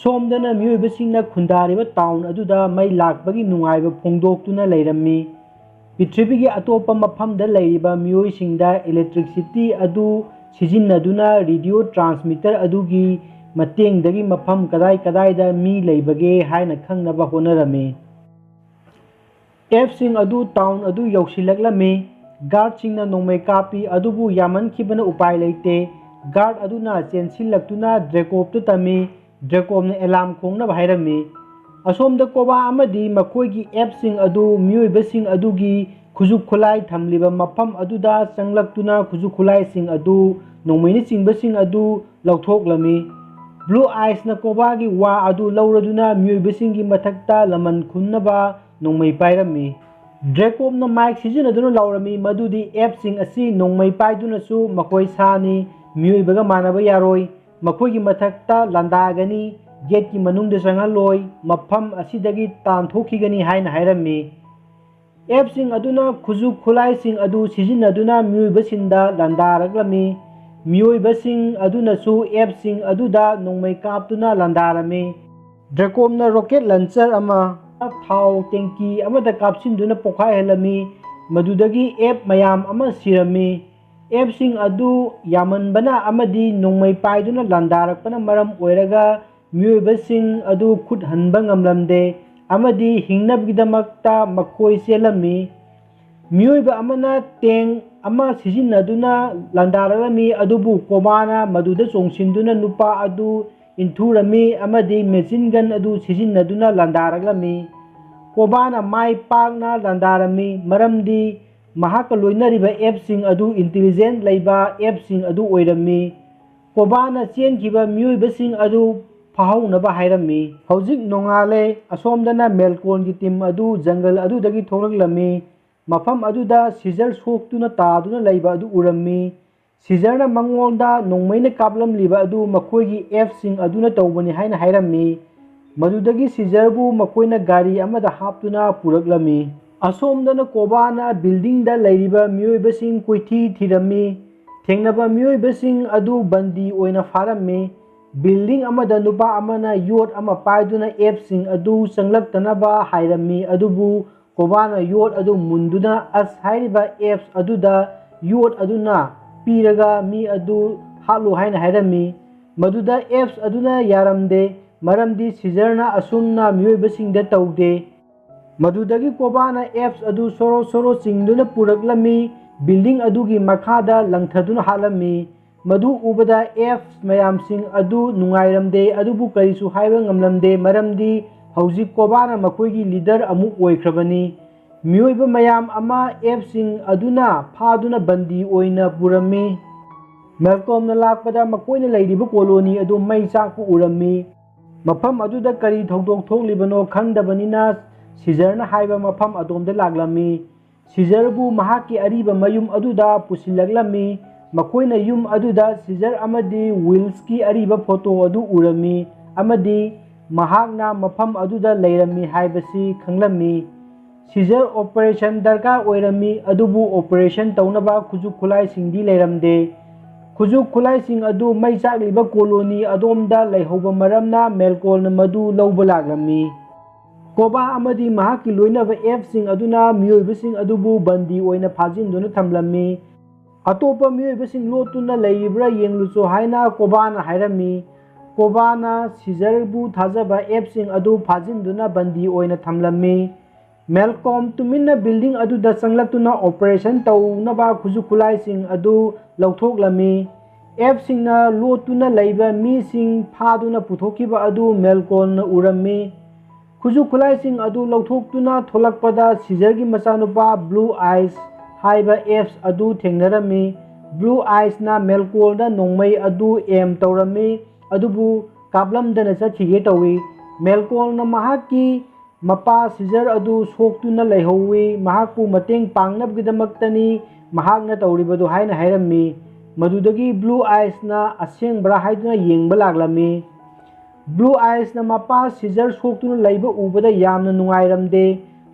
A: ꯁꯣꯝꯗꯅ ꯃꯤꯑꯣꯏꯕꯁꯤꯡꯅ ꯈꯨꯟꯗꯥꯔꯤꯕ ꯇꯥꯎꯟ ꯑꯗꯨꯗ ꯃꯩ ꯂꯥꯛꯄꯒꯤ ꯅꯨꯡꯉꯥꯏꯕ ꯐꯣꯡꯗꯣꯛꯇꯨꯅ ꯂꯩꯔꯝꯃꯤ꯫ ꯄ꯭ꯔꯤꯊꯤꯕꯤꯒꯤ ꯑꯇꯣꯞꯄ ꯃꯐꯝꯗ ꯂꯩꯔꯤꯕ ꯃꯤꯑꯣꯏꯁꯤꯡꯗ ꯏꯂꯦꯛꯇ꯭ꯔꯤꯁꯤꯇꯤ ꯑꯗꯨ ꯁꯤꯖꯤꯟꯅꯗꯨꯅ ꯔꯦꯗꯤꯑꯣ ꯇ꯭ꯔꯥꯟꯁꯃꯤꯇꯔ ꯑꯗꯨꯒꯤ ꯃꯇꯦꯡꯗꯒꯤ ꯃꯐꯝ ꯀꯗꯥꯏꯗ ꯃꯤ ꯂꯩꯕꯒꯦ ꯍꯥꯏꯅ ꯈꯪꯅꯕ ꯍꯣꯠꯅꯔꯝꯃꯤ꯫ ꯑꯦꯞꯁꯤꯡ ꯑꯗꯨ ꯇꯥꯎꯟ ꯑꯗꯨ ꯌꯧꯁꯤꯜꯂꯛꯂꯝꯃꯤ꯫ ꯒꯥꯔꯗꯁꯤꯡꯅ ꯅꯣꯡꯃꯩ ꯀꯥꯞꯄꯤ ꯑꯗꯨꯕꯨ ꯌꯥꯝꯃꯟꯈꯤꯕꯅ ꯎꯄꯥꯏ ꯂꯩꯇꯦ꯫ ꯒꯥꯔꯗ ꯑꯗꯨꯅ ꯆꯦꯟꯁꯤꯜꯂꯛꯇꯨꯅ ꯗ꯭ꯔꯦꯀꯣꯞꯇ ꯇꯝꯃꯤ꯫ ꯗ꯭ꯔꯦꯀꯣꯞꯅ ꯑꯦꯂꯥꯔꯝ ꯈꯣꯡꯅꯕ ꯍꯥꯏꯔꯝꯃꯤ꯫ ꯑꯁꯣꯝꯗ ꯀꯣꯕꯥ ꯑꯃꯗꯤ ꯃꯈꯣꯏꯒꯤ ꯑꯦꯞꯁꯤꯡ ꯑꯗꯨ ꯃꯤꯑꯣꯏꯕꯁꯤꯡ ꯑꯗꯨꯒꯤ ꯈꯨꯠꯁꯨ ꯈꯨꯠꯂꯥꯏ ꯊꯝꯂꯤꯕ ꯃꯐꯝ ꯑꯗꯨꯗ ꯆꯪꯂꯛꯇꯨꯅ ꯈꯨꯠꯁꯨ ꯈꯨꯠꯂꯥꯏꯁꯤꯡ ꯑꯗꯨ ꯅꯣꯡꯃꯩꯅꯆꯤꯡꯕꯁꯤꯡ ꯑꯗꯨ ꯂꯧꯊꯣꯛꯂꯝꯃꯤ꯫ ꯕ꯭ꯂꯨ ꯑꯥꯏꯁꯅ ꯀꯣꯕꯥꯒꯤ ꯋꯥ ꯑꯗꯨ ꯂꯧꯔꯗꯨꯅ ꯃꯤꯑꯣꯏꯕꯁꯤꯡꯒꯤ ꯃꯊꯛꯇ ꯂꯃꯟ ꯈꯨꯝꯅꯕ ꯅꯣꯡꯃꯩ パイꯔꯝꯃꯤ꯫ ꯗ꯭ꯔꯦꯀꯣꯞꯅ ꯃꯥꯏꯛ ꯁꯤꯖꯤꯟꯅꯗꯨꯅ ꯂꯥꯎꯔꯝꯃꯤ ꯃꯗꯨꯗꯤ ꯑꯦꯞꯁꯤꯡ ꯑꯁꯤ ꯅꯣꯡꯃꯩ ꯄꯥꯏꯗꯨꯅꯁꯨ ꯃꯈꯣꯏ ꯁꯥꯅꯤ, ꯃꯤꯑꯣꯏꯕꯒ ꯃꯥꯟꯅꯕ ꯌꯥꯔꯣꯏ, ꯃꯈꯣꯏꯒꯤ ꯃꯊꯛꯇ ꯂꯥꯟꯗꯥꯒꯅꯤ, ꯒꯦꯠꯀꯤ ꯃꯅꯨꯡꯗ ꯆꯪꯍꯜꯂꯣꯏ, ꯃꯐꯝ ꯑꯁꯤꯗꯒꯤ ꯇꯥꯟꯊꯣꯛꯈꯤꯒꯅꯤ ꯍꯥꯏꯅ ꯍꯥꯏꯔꯝꯃꯤ꯫ ꯑꯦꯞꯁꯤꯡ ꯑꯗꯨꯅ ꯈꯨꯠꯁꯨ ꯈꯨꯠꯂꯥꯏꯁꯤꯡ ꯑꯗꯨ ꯁꯤꯖꯤꯟꯅꯗꯨꯅ ꯃꯤꯑꯣꯏꯕꯁꯤꯡꯗ ꯂꯥꯟꯗꯥꯔꯛꯂꯝꯃꯤ꯫ ꯃꯤꯑꯣꯏꯕꯁꯤꯡ ꯑꯗꯨꯅꯁꯨ ꯑꯦꯞꯁꯤꯡ ꯑꯗꯨꯗ ꯅꯣꯡꯃꯩ ꯀꯥꯞꯇꯨꯅ ꯂꯥꯟꯗꯥꯔꯝꯃꯤ꯫ ꯗ꯭ꯔꯦꯀꯣꯞꯅ ꯔꯣꯀꯦꯠ ꯂꯟꯆꯔ ꯑꯃ ꯊꯥꯎ ꯇꯦꯡꯀꯤ ꯑꯃꯗ ꯀꯥꯞꯁꯤꯟꯗꯨꯅ ꯄꯣꯈꯥꯏꯍꯜꯂꯝꯃꯤ꯫ ꯃꯗꯨꯗꯒꯤ ꯑꯦꯞ ꯃꯌꯥꯝ ꯑꯃ ꯁꯤꯔꯝꯃꯤ꯫ ꯑꯦꯞꯁꯤꯡ ꯑꯗꯨ ꯌꯥꯝꯃꯟꯕꯅ ꯑꯃꯗꯤ ꯅꯣꯡꯃꯩ ꯄꯥꯏꯗꯨꯅ ꯂꯥꯟꯗꯥꯔꯛꯄꯅ ꯃꯔꯝ ꯑꯣꯏꯔꯒ ꯃꯤꯑꯣꯏꯕꯁꯤꯡ ꯑꯗꯨ ꯈꯨꯠ ꯍꯟꯕ ꯉꯝꯂꯝꯗꯦ ꯑꯃꯗꯤ ꯍꯤꯡꯅꯕꯒꯤꯗꯃꯛꯇ ꯃꯈꯣꯏ ꯆꯦꯜꯂꯝꯃꯤ꯫ ꯃꯤꯑꯣꯏꯕ ꯑꯃꯅ ꯇꯦꯡ ꯑꯃ ꯁꯤꯖꯤꯟꯅꯗꯨꯅ ꯂꯥꯟꯗꯥꯔꯛꯂꯝꯃꯤ ꯑꯗꯨꯕꯨ ꯀꯣꯕꯥꯅ ꯃꯗꯨꯗ ꯆꯣꯡꯁꯤꯟꯗꯨꯅ ꯅꯨꯄꯥ ꯑꯗꯨ ꯏꯟꯊꯨꯔꯝꯃꯤ ꯑꯃꯗꯤ ꯃꯦꯆꯤꯟ ꯒꯟ ꯑꯗꯨ ꯁꯤꯖꯤꯟꯅꯗꯨꯅ ꯂꯥꯟꯗꯥꯔꯛꯂꯝꯃꯤ꯫ ꯀꯣꯕꯥꯅ ꯃꯥꯏ ꯄꯥꯛꯅ ꯂꯥꯟꯗꯥꯔꯝꯃꯤ ꯃꯔꯝꯗꯤ ꯃꯍꯥꯛꯀ ꯂꯣꯏꯅꯔꯤꯕ ꯑꯦꯞꯁꯤꯡ ꯑꯗꯨ ꯏꯟꯇꯤꯂꯤꯖꯦꯟꯠ ꯂꯩꯕ ꯑꯦꯞꯁꯤꯡ ꯑꯗꯨ ꯑꯣꯏꯔꯝꯃꯤ꯫ ꯀꯣꯕꯥꯅ ꯆꯦꯟꯈꯤꯕ ꯃꯤꯑꯣꯏꯕꯁꯤꯡ ꯑꯗꯨ ꯐꯥꯍꯧꯅꯕ ꯍꯥꯏꯔꯝꯃꯤ꯫ ꯍꯧꯖꯤꯛ ꯅꯣꯡꯉꯥꯜꯂꯦ꯫ ꯑꯁꯣꯝꯗꯅ ꯃꯦꯜꯀꯣꯟꯒꯤ ꯇꯤꯝ ꯑꯗꯨ ꯖꯪꯒꯜ ꯑꯗꯨꯗꯒꯤ ꯊꯣꯛꯂꯛꯂꯝꯃꯤ꯫ ꯃꯐꯝ ꯑꯗꯨꯗ ꯁꯤꯖꯔ ꯁꯣꯛꯇꯨꯅ ꯇꯥꯗꯨꯅ ꯂꯩꯕ ꯑꯗꯨ ꯎꯔꯝꯃꯤ꯫ ꯁꯤꯖꯔꯅ ꯃꯉꯣꯟꯗ ꯅꯣꯡꯃꯩꯅ ꯀꯥꯞꯂꯝꯂꯤꯕ ꯑꯗꯨ ꯃꯈꯣꯏꯒꯤ ꯑꯦꯞꯁꯤꯡ ꯑꯗꯨꯅ ꯇꯧꯕꯅꯤ ꯍꯥꯏꯅ ꯍꯥꯏꯔꯝꯃꯤ꯫ ꯃꯗꯨꯗꯒꯤ ꯁꯤꯖꯔꯕꯨ ꯃꯈꯣꯏꯅ ꯒꯥꯔꯤ ꯑꯃꯗ ꯍꯥꯞꯇꯨꯅ ꯄꯨꯔꯛꯂꯝꯃꯤ꯫ ꯑꯁꯣꯝꯗꯅ ꯀꯣꯕꯥꯅ ꯕꯤꯜꯗꯤꯡꯗ ꯂꯩꯔꯤꯕ ꯃꯤꯑꯣꯏꯕꯁꯤꯡ ꯀꯣꯏꯊꯤ ꯊꯤꯔꯝꯃꯤ꯫ ꯊꯦꯡꯅꯕ ꯃꯤꯑꯣꯏꯕꯁꯤꯡ ꯑꯗꯨ ꯕꯟꯗꯤ ꯑꯣꯏꯅ ꯐꯥꯔꯝꯃꯤ꯫ ꯕꯤꯜꯗꯤꯡ ꯑꯃꯗ ꯅꯨꯄꯥ ꯑꯃꯅ ꯌꯣꯠ ꯑꯃ ꯄꯥꯏꯗꯨꯅ ꯑꯦꯞꯁꯤꯡ ꯑꯗꯨ ꯆꯪꯂꯛꯇꯅꯕ ꯍꯥꯏꯔꯝꯃꯤ, ꯑꯗꯨꯕꯨ ꯀꯣꯕꯥꯅ ꯌꯣꯠ ꯑꯗꯨ ꯃꯨꯟꯗꯨꯅ ꯑꯁ ꯍꯥꯏꯔꯤꯕ ꯑꯦꯞꯁ ꯑꯗꯨꯗ ꯌꯣꯠ ꯑꯗꯨꯅ ꯄꯤꯔꯒ ꯃꯤ ꯑꯗꯨ ꯍꯥꯠꯂꯨ ꯍꯥꯏꯅ ꯍꯥꯏꯔꯝꯃꯤ꯫ ꯃꯗꯨꯗ ꯑꯦꯞꯁ ꯑꯗꯨꯅ ꯌꯥꯔꯝꯗꯦ, ꯃꯔꯝꯗꯤ ꯁꯤꯖꯔꯅ ꯑꯁꯨꯝꯅ ꯃꯤꯑꯣꯏꯕꯁꯤꯡꯗ ꯇꯧꯗꯦ꯫ ꯃꯗꯨꯗꯒꯤ ꯀꯣꯕꯥꯅ ꯑꯦꯞꯁ ꯑꯗꯨ ꯁꯣꯔꯣ ꯁꯣꯔꯣ ꯆꯤꯡꯗꯨꯅ ꯄꯨꯔꯛꯂꯝꯃꯤ, ꯕꯤꯜꯗꯤꯡ ꯑꯗꯨꯒꯤ ꯃꯈꯥꯗ ꯂꯪꯊꯗꯨꯅ ꯍꯥꯠꯂꯝꯃꯤ꯫ ꯃꯗꯨ ꯎꯕꯗ ꯑꯦꯞꯁ ꯃꯌꯥꯝꯁꯤꯡ ꯑꯗꯨ ꯅꯨꯡꯉꯥꯏꯔꯝꯗꯦ, ꯑꯗꯨꯕꯨ ꯀꯔꯤꯁꯨ ꯍꯥꯏꯕ ꯉꯝꯂꯝꯗꯦ, ꯃꯔꯝꯗꯤ ꯍꯧꯖꯤꯛ ꯀꯣꯕꯥꯅ ꯃꯈꯣꯏꯒꯤ ꯂꯤꯗꯔ ꯑꯃꯨꯛ ꯑꯣꯏꯈ꯭ꯔꯕꯅꯤ꯫ ꯃꯤꯑꯣꯏꯕ ꯃꯌꯥꯝ ꯑꯃ ꯑꯦꯞꯁꯤꯡ ꯑꯗꯨꯅ ꯐꯥꯗꯨꯅ ꯕꯟꯗꯤ ꯑꯣꯏꯅ ꯄꯨꯔꯝꯃꯤ꯫ ꯃꯦꯜꯀꯣꯝꯅ ꯂꯥꯛꯄꯗ ꯃꯈꯣꯏꯅ ꯂꯩꯔꯤꯕ ꯀꯣꯂꯣꯅꯤ ꯑꯗꯨ ꯃꯩ ꯆꯥꯛꯄ ꯎꯔꯝꯃꯤ꯫ ꯃꯐꯝ ꯑꯗꯨꯗ ꯀꯔꯤ ꯊꯧꯗꯣꯛ ꯊꯣꯛꯂꯤꯕꯅꯣ ꯈꯪꯗꯕꯅꯤꯅ ꯁꯤꯖꯔꯅ ꯍꯥꯏꯕ ꯃꯐꯝ ꯑꯗꯣꯝꯗ ꯂꯥꯛꯂꯝꯃꯤ꯫ ꯁꯤꯖꯔꯕꯨ ꯃꯍꯥꯛꯀꯤ ꯑꯔꯤꯕ ꯃꯌꯨꯝ ꯑꯗꯨꯗ ꯄꯨꯁꯤꯜꯂꯛꯂꯝꯃꯤ꯫ ꯃꯈꯣꯏꯅ ꯌꯨꯝ ꯑꯗꯨꯗ ꯁꯤꯖꯔ ꯑꯃꯗꯤ ꯋꯤꯜꯁꯀꯤ ꯑꯔꯤꯕ ꯐꯣꯇꯣ ꯑꯗꯨ ꯎꯔꯝꯃꯤ ꯑꯃꯗꯤ ꯃꯍꯥꯛꯅ ꯃꯐꯝ ꯑꯗꯨꯗ ꯂꯩꯔꯝꯃꯤ ꯍꯥꯏꯕꯁꯤ ꯈꯪꯂꯝꯃꯤ꯫ ꯁꯤꯖꯔ ꯑꯣꯄꯔꯦꯁꯟ ꯗꯔꯀꯥꯔ ꯑꯣꯏꯔꯝꯃꯤ, ꯑꯗꯨꯕꯨ ꯑꯣꯄꯔꯦꯁꯟ ꯇꯧꯅꯕ ꯈꯨꯠꯁꯨ ꯈꯨꯠꯂꯥꯏꯁꯤꯡꯗꯤ ꯂꯩꯔꯝꯗꯦ꯫ ꯈꯨꯠꯁꯨ ꯈꯨꯠꯂꯥꯏꯁꯤꯡ ꯑꯗꯨ ꯃꯩ ꯆꯥꯛꯂꯤꯕ ꯀꯣꯂꯣꯅꯤ ꯑꯗꯣꯝꯗ ꯂꯩꯍꯧꯕ ꯃꯔꯝꯅ ꯃꯦꯜꯀꯣꯜꯅ ꯃꯗꯨ ꯂꯧꯕ ꯂꯥꯛꯂꯝꯃꯤ꯫ ꯀꯣꯕꯥ ꯑꯃꯗꯤ ꯃꯍꯥꯛꯀꯤ ꯂꯣꯏꯅꯕ ꯑꯦꯞꯁꯤꯡ ꯑꯗꯨꯅ ꯃꯤꯑꯣꯏꯕꯁꯤꯡ ꯑꯗꯨꯕꯨ ꯕꯟꯗꯤ ꯑꯣꯏꯅ ꯐꯥꯖꯤꯟꯗꯨꯅ ꯊꯝꯂꯝꯃꯤ꯫ ꯑꯇꯣꯞꯄ ꯃꯤꯑꯣꯏꯕꯁꯤꯡ ꯂꯣꯠꯇꯨꯅ ꯂꯩꯔꯤꯕ꯭ꯔꯥ ꯌꯦꯡꯂꯨꯆꯣ ꯍꯥꯏꯅ ꯀꯣꯕꯥꯅ ꯍꯥꯏꯔꯝꯃꯤ꯫ ꯀꯣꯕꯥꯅ ꯁꯤꯖꯔꯕꯨ ꯊꯥꯖꯕ ꯑꯦꯞꯁꯤꯡ ꯑꯗꯨ ꯐꯥꯖꯤꯟꯗꯨꯅ ꯕꯟꯗꯤ ꯑꯣꯏꯅ ꯊꯝꯂꯝꯃꯤ꯫ ꯃꯦꯜꯀꯣꯝ ꯇꯨꯃꯤꯟꯅ ꯕꯤꯜꯗꯤꯡ ꯑꯗꯨꯗ ꯆꯪꯂꯛꯇꯨꯅ ꯑꯣꯄꯔꯦꯁꯟ ꯇꯧꯅꯕ ꯈꯨꯠꯁꯨ ꯈꯨꯠꯂꯥꯏꯁꯤꯡ ꯑꯗꯨ ꯂꯧꯊꯣꯛꯂꯝꯃꯤ꯫ ꯑꯦꯞꯁꯤꯡꯅ ꯂꯣꯠꯇꯨꯅ ꯂꯩꯕ ꯃꯤꯁꯤꯡ ꯐꯥꯗꯨꯅ ꯄꯨꯊꯣꯛꯈꯤꯕ ꯑꯗꯨ ꯃꯦꯜꯀꯣꯜꯅ ꯎꯔꯝꯃꯤ꯫ ꯈꯨꯠꯁꯨ ꯈꯨꯠꯂꯥꯏꯁꯤꯡ ꯑꯗꯨ ꯂꯧꯊꯣꯛꯇꯨꯅ ꯊꯣꯛꯂꯛꯄꯗ ꯁꯤꯖꯔꯒꯤ ꯃꯆꯥꯅꯨꯄꯥ ꯕ꯭ꯂꯨ ꯑꯥꯏꯁ ꯍꯥꯏꯕ ꯑꯦꯞꯁ ꯑꯗꯨ ꯊꯦꯡꯅꯔꯝꯃꯤ꯫ ꯕ꯭ꯂꯨ ꯑꯥꯏꯁꯅ ꯃꯦꯜꯀꯣꯜꯗ ꯅꯣꯡꯃꯩ ꯑꯗꯨ ꯑꯦꯝ ꯇꯧꯔꯝꯃꯤ, ꯑꯗꯨꯕꯨ ꯀꯥꯞꯂꯝꯗꯅ ꯆꯠꯈꯤꯒꯦ ꯇꯧꯏ꯫ ꯃꯦꯜꯀꯣꯜꯅ ꯃꯍꯥꯛꯀꯤ ꯃꯄꯥ ꯁꯤꯖꯔ ꯑꯗꯨ ꯁꯣꯛꯇꯨꯅ ꯂꯩꯍꯧꯏ, ꯃꯍꯥꯛꯄꯨ ꯃꯇꯦꯡ ꯄꯥꯡꯅꯕꯒꯤꯗꯃꯛꯇꯅꯤ ꯃꯍꯥꯛꯅ ꯇꯧꯔꯤꯕꯗꯨ ꯍꯥꯏꯅ ꯍꯥꯏꯔꯝꯃꯤ꯫ ꯃꯗꯨꯗꯒꯤ ꯕ꯭ꯂꯨ ꯑꯥꯏꯁꯅ ꯑꯁꯦꯡꯕ꯭ꯔꯥ ꯍꯥꯏꯗꯨꯅ ꯌꯦꯡꯕ ꯂꯥꯛꯂꯝꯃꯤ꯫ ꯕ꯭ꯂꯨ ꯑꯥꯏꯁꯅ ꯃꯄꯥ ꯁꯤꯖꯔ ꯁꯣꯛꯇꯨꯅ ꯂꯩꯕ ꯎꯕꯗ ꯌꯥꯝꯅ ꯅꯨꯡꯉꯥꯏꯔꯝꯗꯦ꯫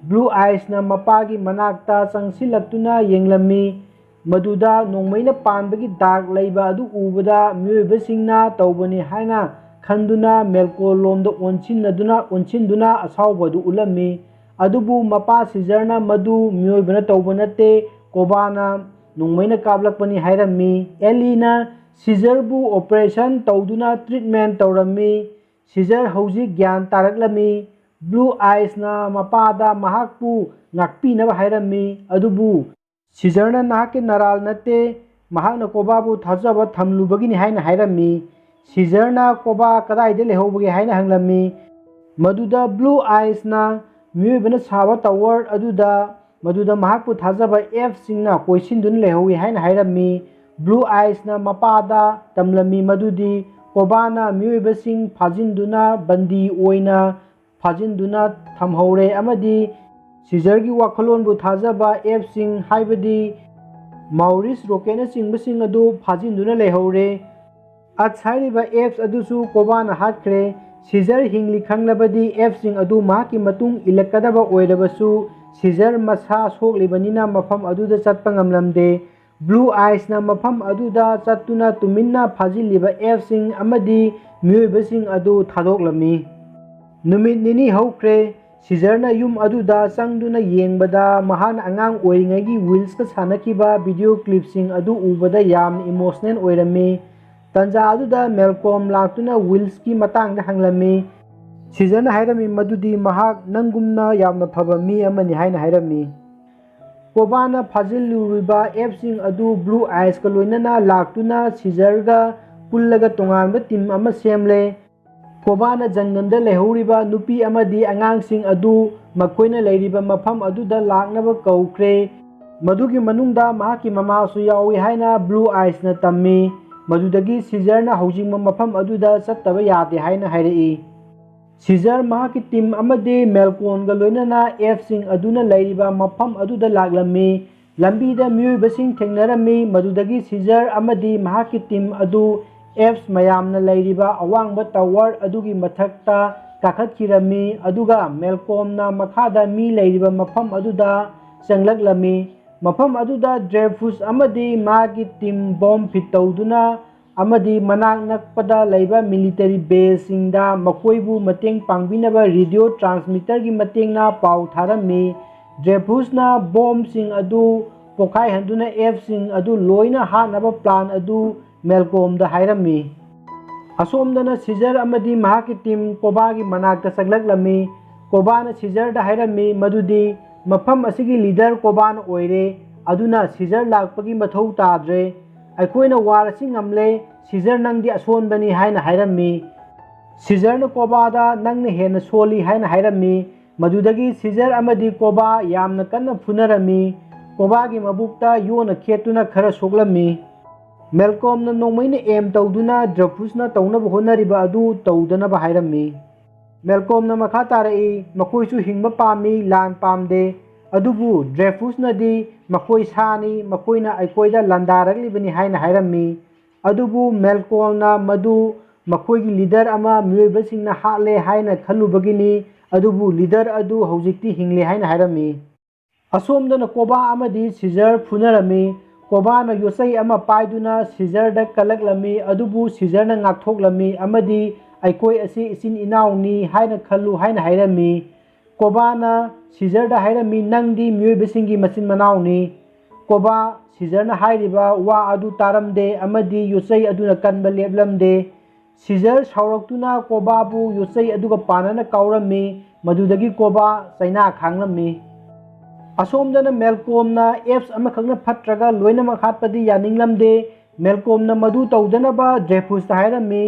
A: ꯕ꯭ꯂꯨ ꯑꯥꯏꯁꯅ ꯃꯄꯥꯒꯤ ꯃꯅꯥꯛꯇ ꯆꯪꯁꯤꯜꯂꯛꯇꯨꯅ ꯌꯦꯡꯂꯝꯃꯤ, ꯃꯗꯨꯗ ꯅꯣꯡꯃꯩꯅ ꯄꯥꯟꯕꯒꯤ ꯗꯥꯛ ꯂꯩꯕ ꯑꯗꯨ ꯎꯕꯗ ꯃꯤꯑꯣꯏꯕꯁꯤꯡꯅ ꯇꯧꯕꯅꯤ ꯍꯥꯏꯅ ꯈꯟꯗꯨꯅ ꯃꯦꯜꯀꯣꯜ ꯂꯣꯝꯗ ꯑꯣꯟꯁꯤꯟꯗꯨꯅ ꯑꯁꯥꯎꯕ ꯑꯗꯨ ꯎꯠꯂꯝꯃꯤ꯫ ꯑꯗꯨꯕꯨ ꯃꯄꯥ ꯁꯤꯖꯔꯅ ꯃꯗꯨ ꯃꯤꯑꯣꯏꯕꯅ ꯇꯧꯕ ꯅꯠꯇꯦ, ꯀꯣꯕꯥꯅ ꯅꯣꯡꯃꯩꯅ ꯀꯥꯞꯂꯛꯄꯅꯤ ꯍꯥꯏꯔꯝꯃꯤ꯫ ꯑꯦꯂꯤꯅ ꯁꯤꯖꯔꯕꯨ ꯑꯣꯄꯔꯦꯁꯟ ꯇꯧꯗꯨꯅ ꯇ꯭ꯔꯤꯠꯃꯦꯟ ꯇꯧꯔꯝꯃꯤ꯫ ꯁꯤꯖꯔ ꯍꯧꯖꯤꯛ ꯒ꯭ꯌꯥꯟ ꯇꯥꯔꯛꯂꯝꯃꯤ꯫ ꯕ꯭ꯂꯨ ꯑꯥꯏꯁꯅ ꯃꯄꯥꯗ ꯃꯍꯥꯛꯄꯨ ꯉꯥꯛꯄꯤꯅꯕ ꯍꯥꯏꯔꯝꯃꯤ, ꯑꯗꯨꯕꯨ ꯁꯤꯖꯔꯅ ꯅꯍꯥꯛꯀꯤ ꯅꯔꯥꯜ ꯅꯠꯇꯦ, ꯃꯍꯥꯛꯅ ꯀꯣꯕꯥꯕꯨ ꯊꯥꯖꯕ ꯊꯝꯂꯨꯕꯒꯤꯅꯤ ꯍꯥꯏꯅ ꯍꯥꯏꯔꯝꯃꯤ꯫ ꯁꯤꯖꯔꯅ ꯀꯣꯕꯥ ꯀꯗꯥꯏꯗ ꯂꯩꯍꯧꯕꯒꯦ ꯍꯥꯏꯅ ꯍꯪꯂꯝꯃꯤ꯫ ꯃꯗꯨꯗ ꯕ꯭ꯂꯨ ꯑꯥꯏꯁꯅ ꯃꯤꯑꯣꯏꯕꯅ ꯁꯥꯕ ꯇꯋꯥꯔ ꯑꯗꯨꯗ ꯃꯍꯥꯛꯄꯨ ꯊꯥꯖꯕ ꯑꯦꯞꯁꯤꯡꯅ ꯀꯣꯏꯁꯤꯟꯗꯨꯅ ꯂꯩꯍꯧꯏ ꯍꯥꯏꯅ ꯍꯥꯏꯔꯝꯃꯤ꯫ ꯕ꯭ꯂꯨ ꯑꯥꯏꯁꯅ ꯃꯄꯥꯗ ꯇꯝꯂꯝꯃꯤ ꯃꯗꯨꯗꯤ ꯀꯣꯕꯥꯅ ꯃꯤꯑꯣꯏꯕꯁꯤꯡ ꯐꯥꯖꯤꯟꯗꯨꯅ ꯕꯟꯗꯤ ꯑꯣꯏꯅ ꯐꯥꯖꯤꯟꯗꯨꯅ ꯊꯝꯍꯧꯔꯦ ꯑꯃꯗꯤ ꯁꯤꯖꯔꯒꯤ ꯋꯥꯈꯜꯂꯣꯟꯕꯨ ꯊꯥꯖꯕ ꯑꯦꯞꯁꯤꯡ ꯍꯥꯏꯕꯗꯤ ꯃꯥꯎꯔꯤꯁ ꯔꯣꯀꯦꯠꯅꯆꯤꯡꯕꯁꯤꯡ ꯑꯗꯨ ꯐꯥꯖꯤꯟꯗꯨꯅ ꯂꯩꯍꯧꯔꯦ꯫ ꯑꯁ ꯍꯥꯏꯔꯤꯕ ꯑꯦꯞꯁ ꯑꯗꯨꯁꯨ ꯀꯣꯕꯥꯅ ꯍꯥꯠꯈ꯭ꯔꯦ꯫ ꯁꯤꯖꯔ ꯍꯤꯡꯂꯤ ꯈꯪꯂꯕꯗꯤ ꯑꯦꯞꯁꯤꯡ ꯑꯗꯨ ꯃꯍꯥꯛꯀꯤ ꯃꯇꯨꯡ ꯏꯜꯂꯛꯀꯗꯕ ꯑꯣꯏꯔꯕꯁꯨ ꯁꯤꯖꯔ ꯃꯁꯥ ꯁꯣꯛꯂꯤꯕꯅꯤꯅ ꯃꯐꯝ ꯑꯗꯨꯗ ꯆꯠꯄ ꯉꯝꯂꯝꯗꯦ꯫ ꯕ꯭ꯂꯨ ꯑꯥꯏꯁꯅ ꯃꯐꯝ ꯑꯗꯨꯗ ꯆꯠꯇꯨꯅ ꯇꯨꯃꯤꯟꯅ ꯐꯥꯖꯤꯜꯂꯤꯕ ꯑꯦꯞꯁꯤꯡ ꯑꯃꯗꯤ ꯃꯤꯑꯣꯏꯕꯁꯤꯡ ꯑꯗꯨ ꯊꯥꯗꯣꯛꯂꯝꯃꯤ꯫ ꯅꯨꯃꯤꯠ ꯅꯤꯅꯤ ꯍꯧꯈ꯭ꯔꯦ꯫ ꯁꯤꯖꯔꯅ ꯌꯨꯝ ꯑꯗꯨꯗ ꯆꯪꯗꯨꯅ ꯌꯦꯡꯕꯗ ꯃꯍꯥꯛꯅ ꯑꯉꯥꯡ ꯑꯣꯏꯔꯤꯉꯩꯒꯤ ꯋꯤꯜꯁꯀ ꯁꯥꯟꯅꯈꯤꯕ ꯚꯤꯗꯤꯑꯣ ꯀ꯭ꯂꯤꯞꯁꯤꯡ ꯑꯗꯨ ꯎꯕꯗ ꯌꯥꯝꯅ ꯏꯃꯣꯁꯅꯦꯜ ꯑꯣꯏꯔꯝꯃꯤ꯫ ꯇꯥꯟꯖꯥ ꯑꯗꯨꯗ ꯃꯦꯜꯀꯣꯝ ꯂꯥꯛꯇꯨꯅ ꯋꯤꯜꯁꯀꯤ ꯃꯇꯥꯡꯗ ꯍꯪꯂꯝꯃꯤ꯫ ꯁꯤꯖꯔꯅ ꯍꯥꯏꯔꯝꯃꯤ ꯃꯗꯨꯗꯤ ꯃꯍꯥꯛ ꯅꯪꯒꯨꯝꯅ ꯌꯥꯝꯅ ꯐꯕ ꯃꯤ ꯑꯃꯅꯤ ꯍꯥꯏꯅ ꯍꯥꯏꯔꯝꯃꯤ꯫ ꯀꯣꯕꯥꯅ ꯐꯥꯖꯤꯜꯂꯨꯔꯤꯕ ꯑꯦꯞꯁꯤꯡ ꯑꯗꯨ ꯕ꯭ꯂꯨ ꯑꯥꯏꯁꯀ ꯂꯣꯏꯅꯅ ꯂꯥꯛꯇꯨꯅ ꯁꯤꯖꯔꯒ ꯄꯨꯜꯂꯒ ꯇꯣꯉꯥꯟꯕ ꯇꯤꯝ ꯑꯃ ꯁꯦꯝꯂꯦ꯫ ꯀꯣꯕꯥꯅ ꯖꯪꯒꯜꯗ ꯂꯩꯍꯧꯔꯤꯕ ꯅꯨꯄꯤ ꯑꯃꯗꯤ ꯑꯉꯥꯡꯁꯤꯡ ꯑꯗꯨ ꯃꯈꯣꯏꯅ ꯂꯩꯔꯤꯕ ꯃꯐꯝ ꯑꯗꯨꯗ ꯂꯥꯛꯅꯕ ꯀꯧꯈ꯭ꯔꯦ꯫ ꯃꯗꯨꯒꯤ ꯃꯅꯨꯡꯗ ꯃꯍꯥꯛꯀꯤ ꯃꯃꯥꯁꯨ ꯌꯥꯎꯏ ꯍꯥꯏꯅ ꯕ꯭ꯂꯨ ꯑꯥꯏꯁꯅ ꯇꯝꯃꯤ꯫ ꯃꯗꯨꯗꯒꯤ ꯁꯤꯖꯔꯅ ꯍꯧꯖꯤꯛꯃꯛ ꯃꯐꯝ ꯑꯗꯨꯗ ꯆꯠꯇꯕ ꯌꯥꯗꯦ ꯍꯥꯏꯅ ꯍꯥꯏꯔꯛꯏ꯫ ꯁꯤꯖꯔ ꯃꯍꯥꯛꯀꯤ ꯇꯤꯝ ꯑꯃꯗꯤ ꯃꯦꯜꯀꯣꯜꯒ ꯂꯣꯏꯅꯅ ꯑꯦꯞꯁꯤꯡ ꯑꯗꯨꯅ ꯂꯩꯔꯤꯕ ꯃꯐꯝ ꯑꯗꯨꯗ ꯂꯥꯛꯂꯝꯃꯤ꯫ ꯂꯝꯕꯤꯗ ꯃꯤꯑꯣꯏꯕꯁꯤꯡ ꯊꯦꯡꯅꯔꯝꯃꯤ,ꯃꯗꯨꯗꯒꯤ ꯁꯤꯖꯔ ꯑꯃꯗꯤ ꯃꯍꯥꯛꯀꯤ ꯇꯤꯝ ꯑꯗꯨ ꯑꯦꯞꯁ ꯃꯌꯥꯝꯅ ꯂꯩꯔꯤꯕ ꯑꯋꯥꯡꯕ ꯇꯋꯥꯔ ꯑꯗꯨꯒꯤ ꯃꯊꯛꯇ काखत्खिरमी अदुगा मेलकॉमना मखादा मी लेरिबा मफम अदुदा चंगलक्लमी मफम अदुदा ड्रेफुस अमदी मागी टीम बॉम्ब फिट तौदुना अमदी मनाक नकपदा लेबा मिलिटरी बेस सिंगदा मकोइबु मतेंग पांगबिनबा रेडियो ट्रांसमीटर की मतेंगना पाउ थारमी ड्रेफुसना बॉम्ब सिंग अदु पोखाई हंदुना एफ सिंग अदु लोइना हानबा प्लान अदु मेलकॉमदा हायरमी असोमदना सीजर अमदी महाकी टीम कोबागी मनाकता सगलक्लमी कोबाना सीजरदा हायरमी मदुदी मफम असिगी लीडर कोबान ओइरे अदुना सीजर लाकपगी मथौ ताद्रे अखोइना वारसी ngamle सीजर नंगदी असोनबनी हाइना हायरमी सीजरना कोबादा नंगना हेना सोली हाइना हायरमी मदुदगी सीजर अमदी कोबा यामना कन्ना फुनरमी कोबागी मबुक्ता योना खेतुना खरा सोगलमी मेलकॉमना नोंमैना एम तौदुना ड्रेफुसना तौनब होनरिबा अदु तौदनबा हायरमी मेलकॉमना मखा तारई मखोइसु हिंगबा पामी लान पामदे अदुबु ड्रेफुसनदी मखोइ सानी मखोइना अखोइदा लंदारगलिबनी हाइना हायरमी अदुबु मेलकॉमना मदु मखोइगी लीडर अमा मियोइबसिंगना हाले हाइना खलुबगिनी अदुबु लीडर अदु हौजिक्ति हिंगले हाइना हायरमी असोमदना कोबा अमदी सीजर फुनरमी कोबाना योसै अमा पाइदुना सीजरदा कलक्लमी अदुबु सीजरना ngakthokलमी अमदी अखोइ असि इसिन इनाउनी हाइना खलु हाइना हायरमी कोबाना सीजरदा हायरमी नंगदी मियोइबसिंगी मसिन मनाउनी कोबा सीजरना हायरिबा वा अदु तारमदे अमदी योसै अदुना कनबा लेबलमदे सीजर सावरक्तुना कोबाबु योसै अदुगा पानना काउरमी मदुदगी कोबा चाइना खांगलमी असोमदना मेलकॉमना एप्स अमखंगना फट्रगा लोइनमक हातपदी यानिंगलमदे मेलकॉमना मदु तौदनबा ड्रेफुसता हायरमी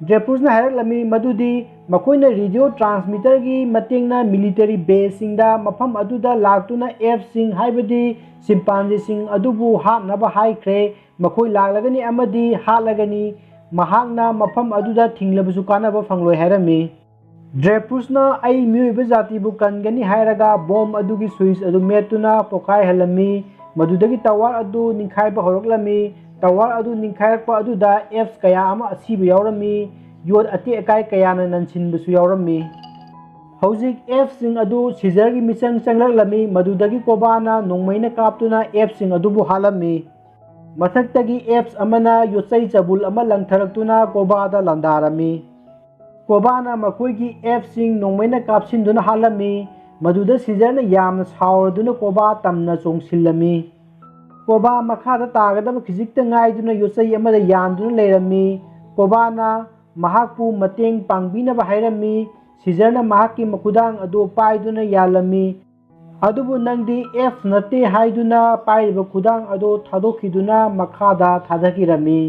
A: ड्रेफुसना हायरलमी मदुदी मखोइना रेडियो ट्रांसमीटर की मतेंगना मिलिटरी बेस सिंगदा मफम अदुदा लाक्तुना एफ सिंग हाइबदी चिंपांजी सिंग अदुबु हाकनबा हाइख्रे मखोइ लागलगनी अमदी हालगनी महाकना मफम अदुदा थिंगलबसु कानबा फंगलोय हायरमी ड्रेफुसना आई मियोइबा जातिबु कनगनी हायरगा बॉम्ब अदुगी स्विच अदु मेतुना पोखाय हलमी मदुदगी टावर अदु निखाइबा होरकलमी टावर अदु निखायरकपा अदुदा एफ्स कया अमा असिबु यावरमी योद अति अकाय कयाना ननसिनबसु यावरमी हौजिक एफ सिंग अदु सीजरगी मिचंग चंगलक्लमी मदुदगी कोबाना नोंमैना कापतुना एफ सिंग अदुबु हालमी मथक्तगी एफ्स अमना योचै चबुल अमा लंगथरक्तुना कोबादा लंदारमी कोबाना मखोइगी एफ सिंग नोंमैना कापसिनदुना हालमी मदुदा सीजरना यामना सावरदुना कोबा तमना चोंगसिलमी कोबा मखादा तागदब खिजिक्ता ngaiduna योचै अमदा यानदुना लेरमी कोबाना महाकपु मतेंग पांगबिनबा हायरमी सीजरना महाकी मखुदांग अदु पाइदुना यालमी अदुबु नंगदी एफ नते हाइदुना पाइबा खुदांग अदु थादोखिदुना मखादा थादकिरमी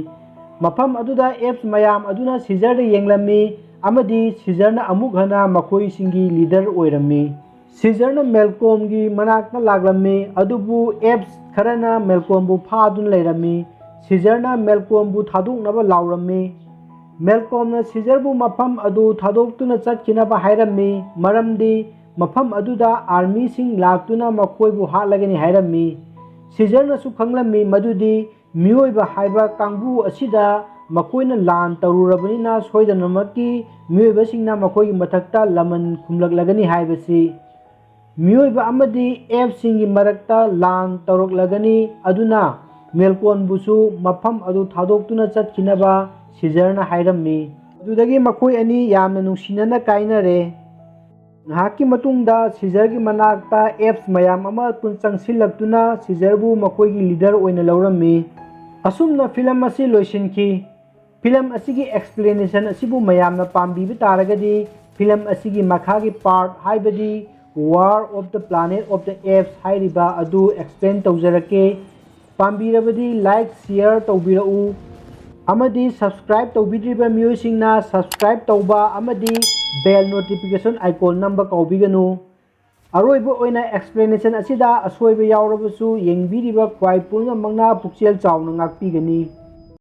A: मफम अदुदा एफ्स मयाम अदुना सीजरदा येंगलमी अमदी सीजरना अमुक हना मखोइ सिंगी लीडर ओइरमी सीजरना मेलकॉमगी मनाकना लागलमी अदुबु एफ्स खरना मेलकॉमबु फादुन लेरमी सीजरना मेलकॉमबु थादोकनबा लाउरमी मेलकॉमना सीजरबु मफम अदु थादोक्तुना चटकिनबा हायरमी मरमदी मफम अदुदा आर्मी सिंग लाक्तुना मखोइबु हालगनी हायरमी सीजरनासु खंगलमी मदुदी मियोइबा हाइबा कांगबु असिदा मखोइना लान तरुरबनिना सोइदनमकी मियोइबसिंगना मखोइगी मथक्ता लमन खुमलगलगनी हाइबसी मियोइबा अमदी एफ सिंगी मरक्ता लान तौरकलगनी अदुना मेलकॉमबुसु मफम अदु थादोक्तुना चटकिनबा सीजरना हायरमी अदुदगी मखोइ अनि यामना नुसिनना काइनरे ngahaki matungda सीजरगी मनाकता एफ्स मयाम अमा पुंचंगसिलक्तुना सीजरबु मखोइगी लीडर ओइना लौरमी असुमना फिल्म असी लोइसिनखी फिल्म असिगी एक्सप्लेनेशन असिबु मयामना पाम्बीबा तारगदी फिल्म असिगी मखागी पार्ट हाइबदी war of the planet of the apes हाइरिबा अदु एक्सप्लेन तौजरके पाम्बीरबदी लाइक शेयर तौबिरउ अमदी सब्सक्राइब तौबिद्रिबा मियोइसिंगना सब्सक्राइब तौबा अमदी बेल नोटिफिकेशन आइकॉन नंबर कौबिगनु अरोइबो ओइना एक्सप्लेनेशन असिदा असोइबा यावरबसु येंगबिरिबा क्वाइ पुंगमंगना पुक्सेल चावना ngakpigani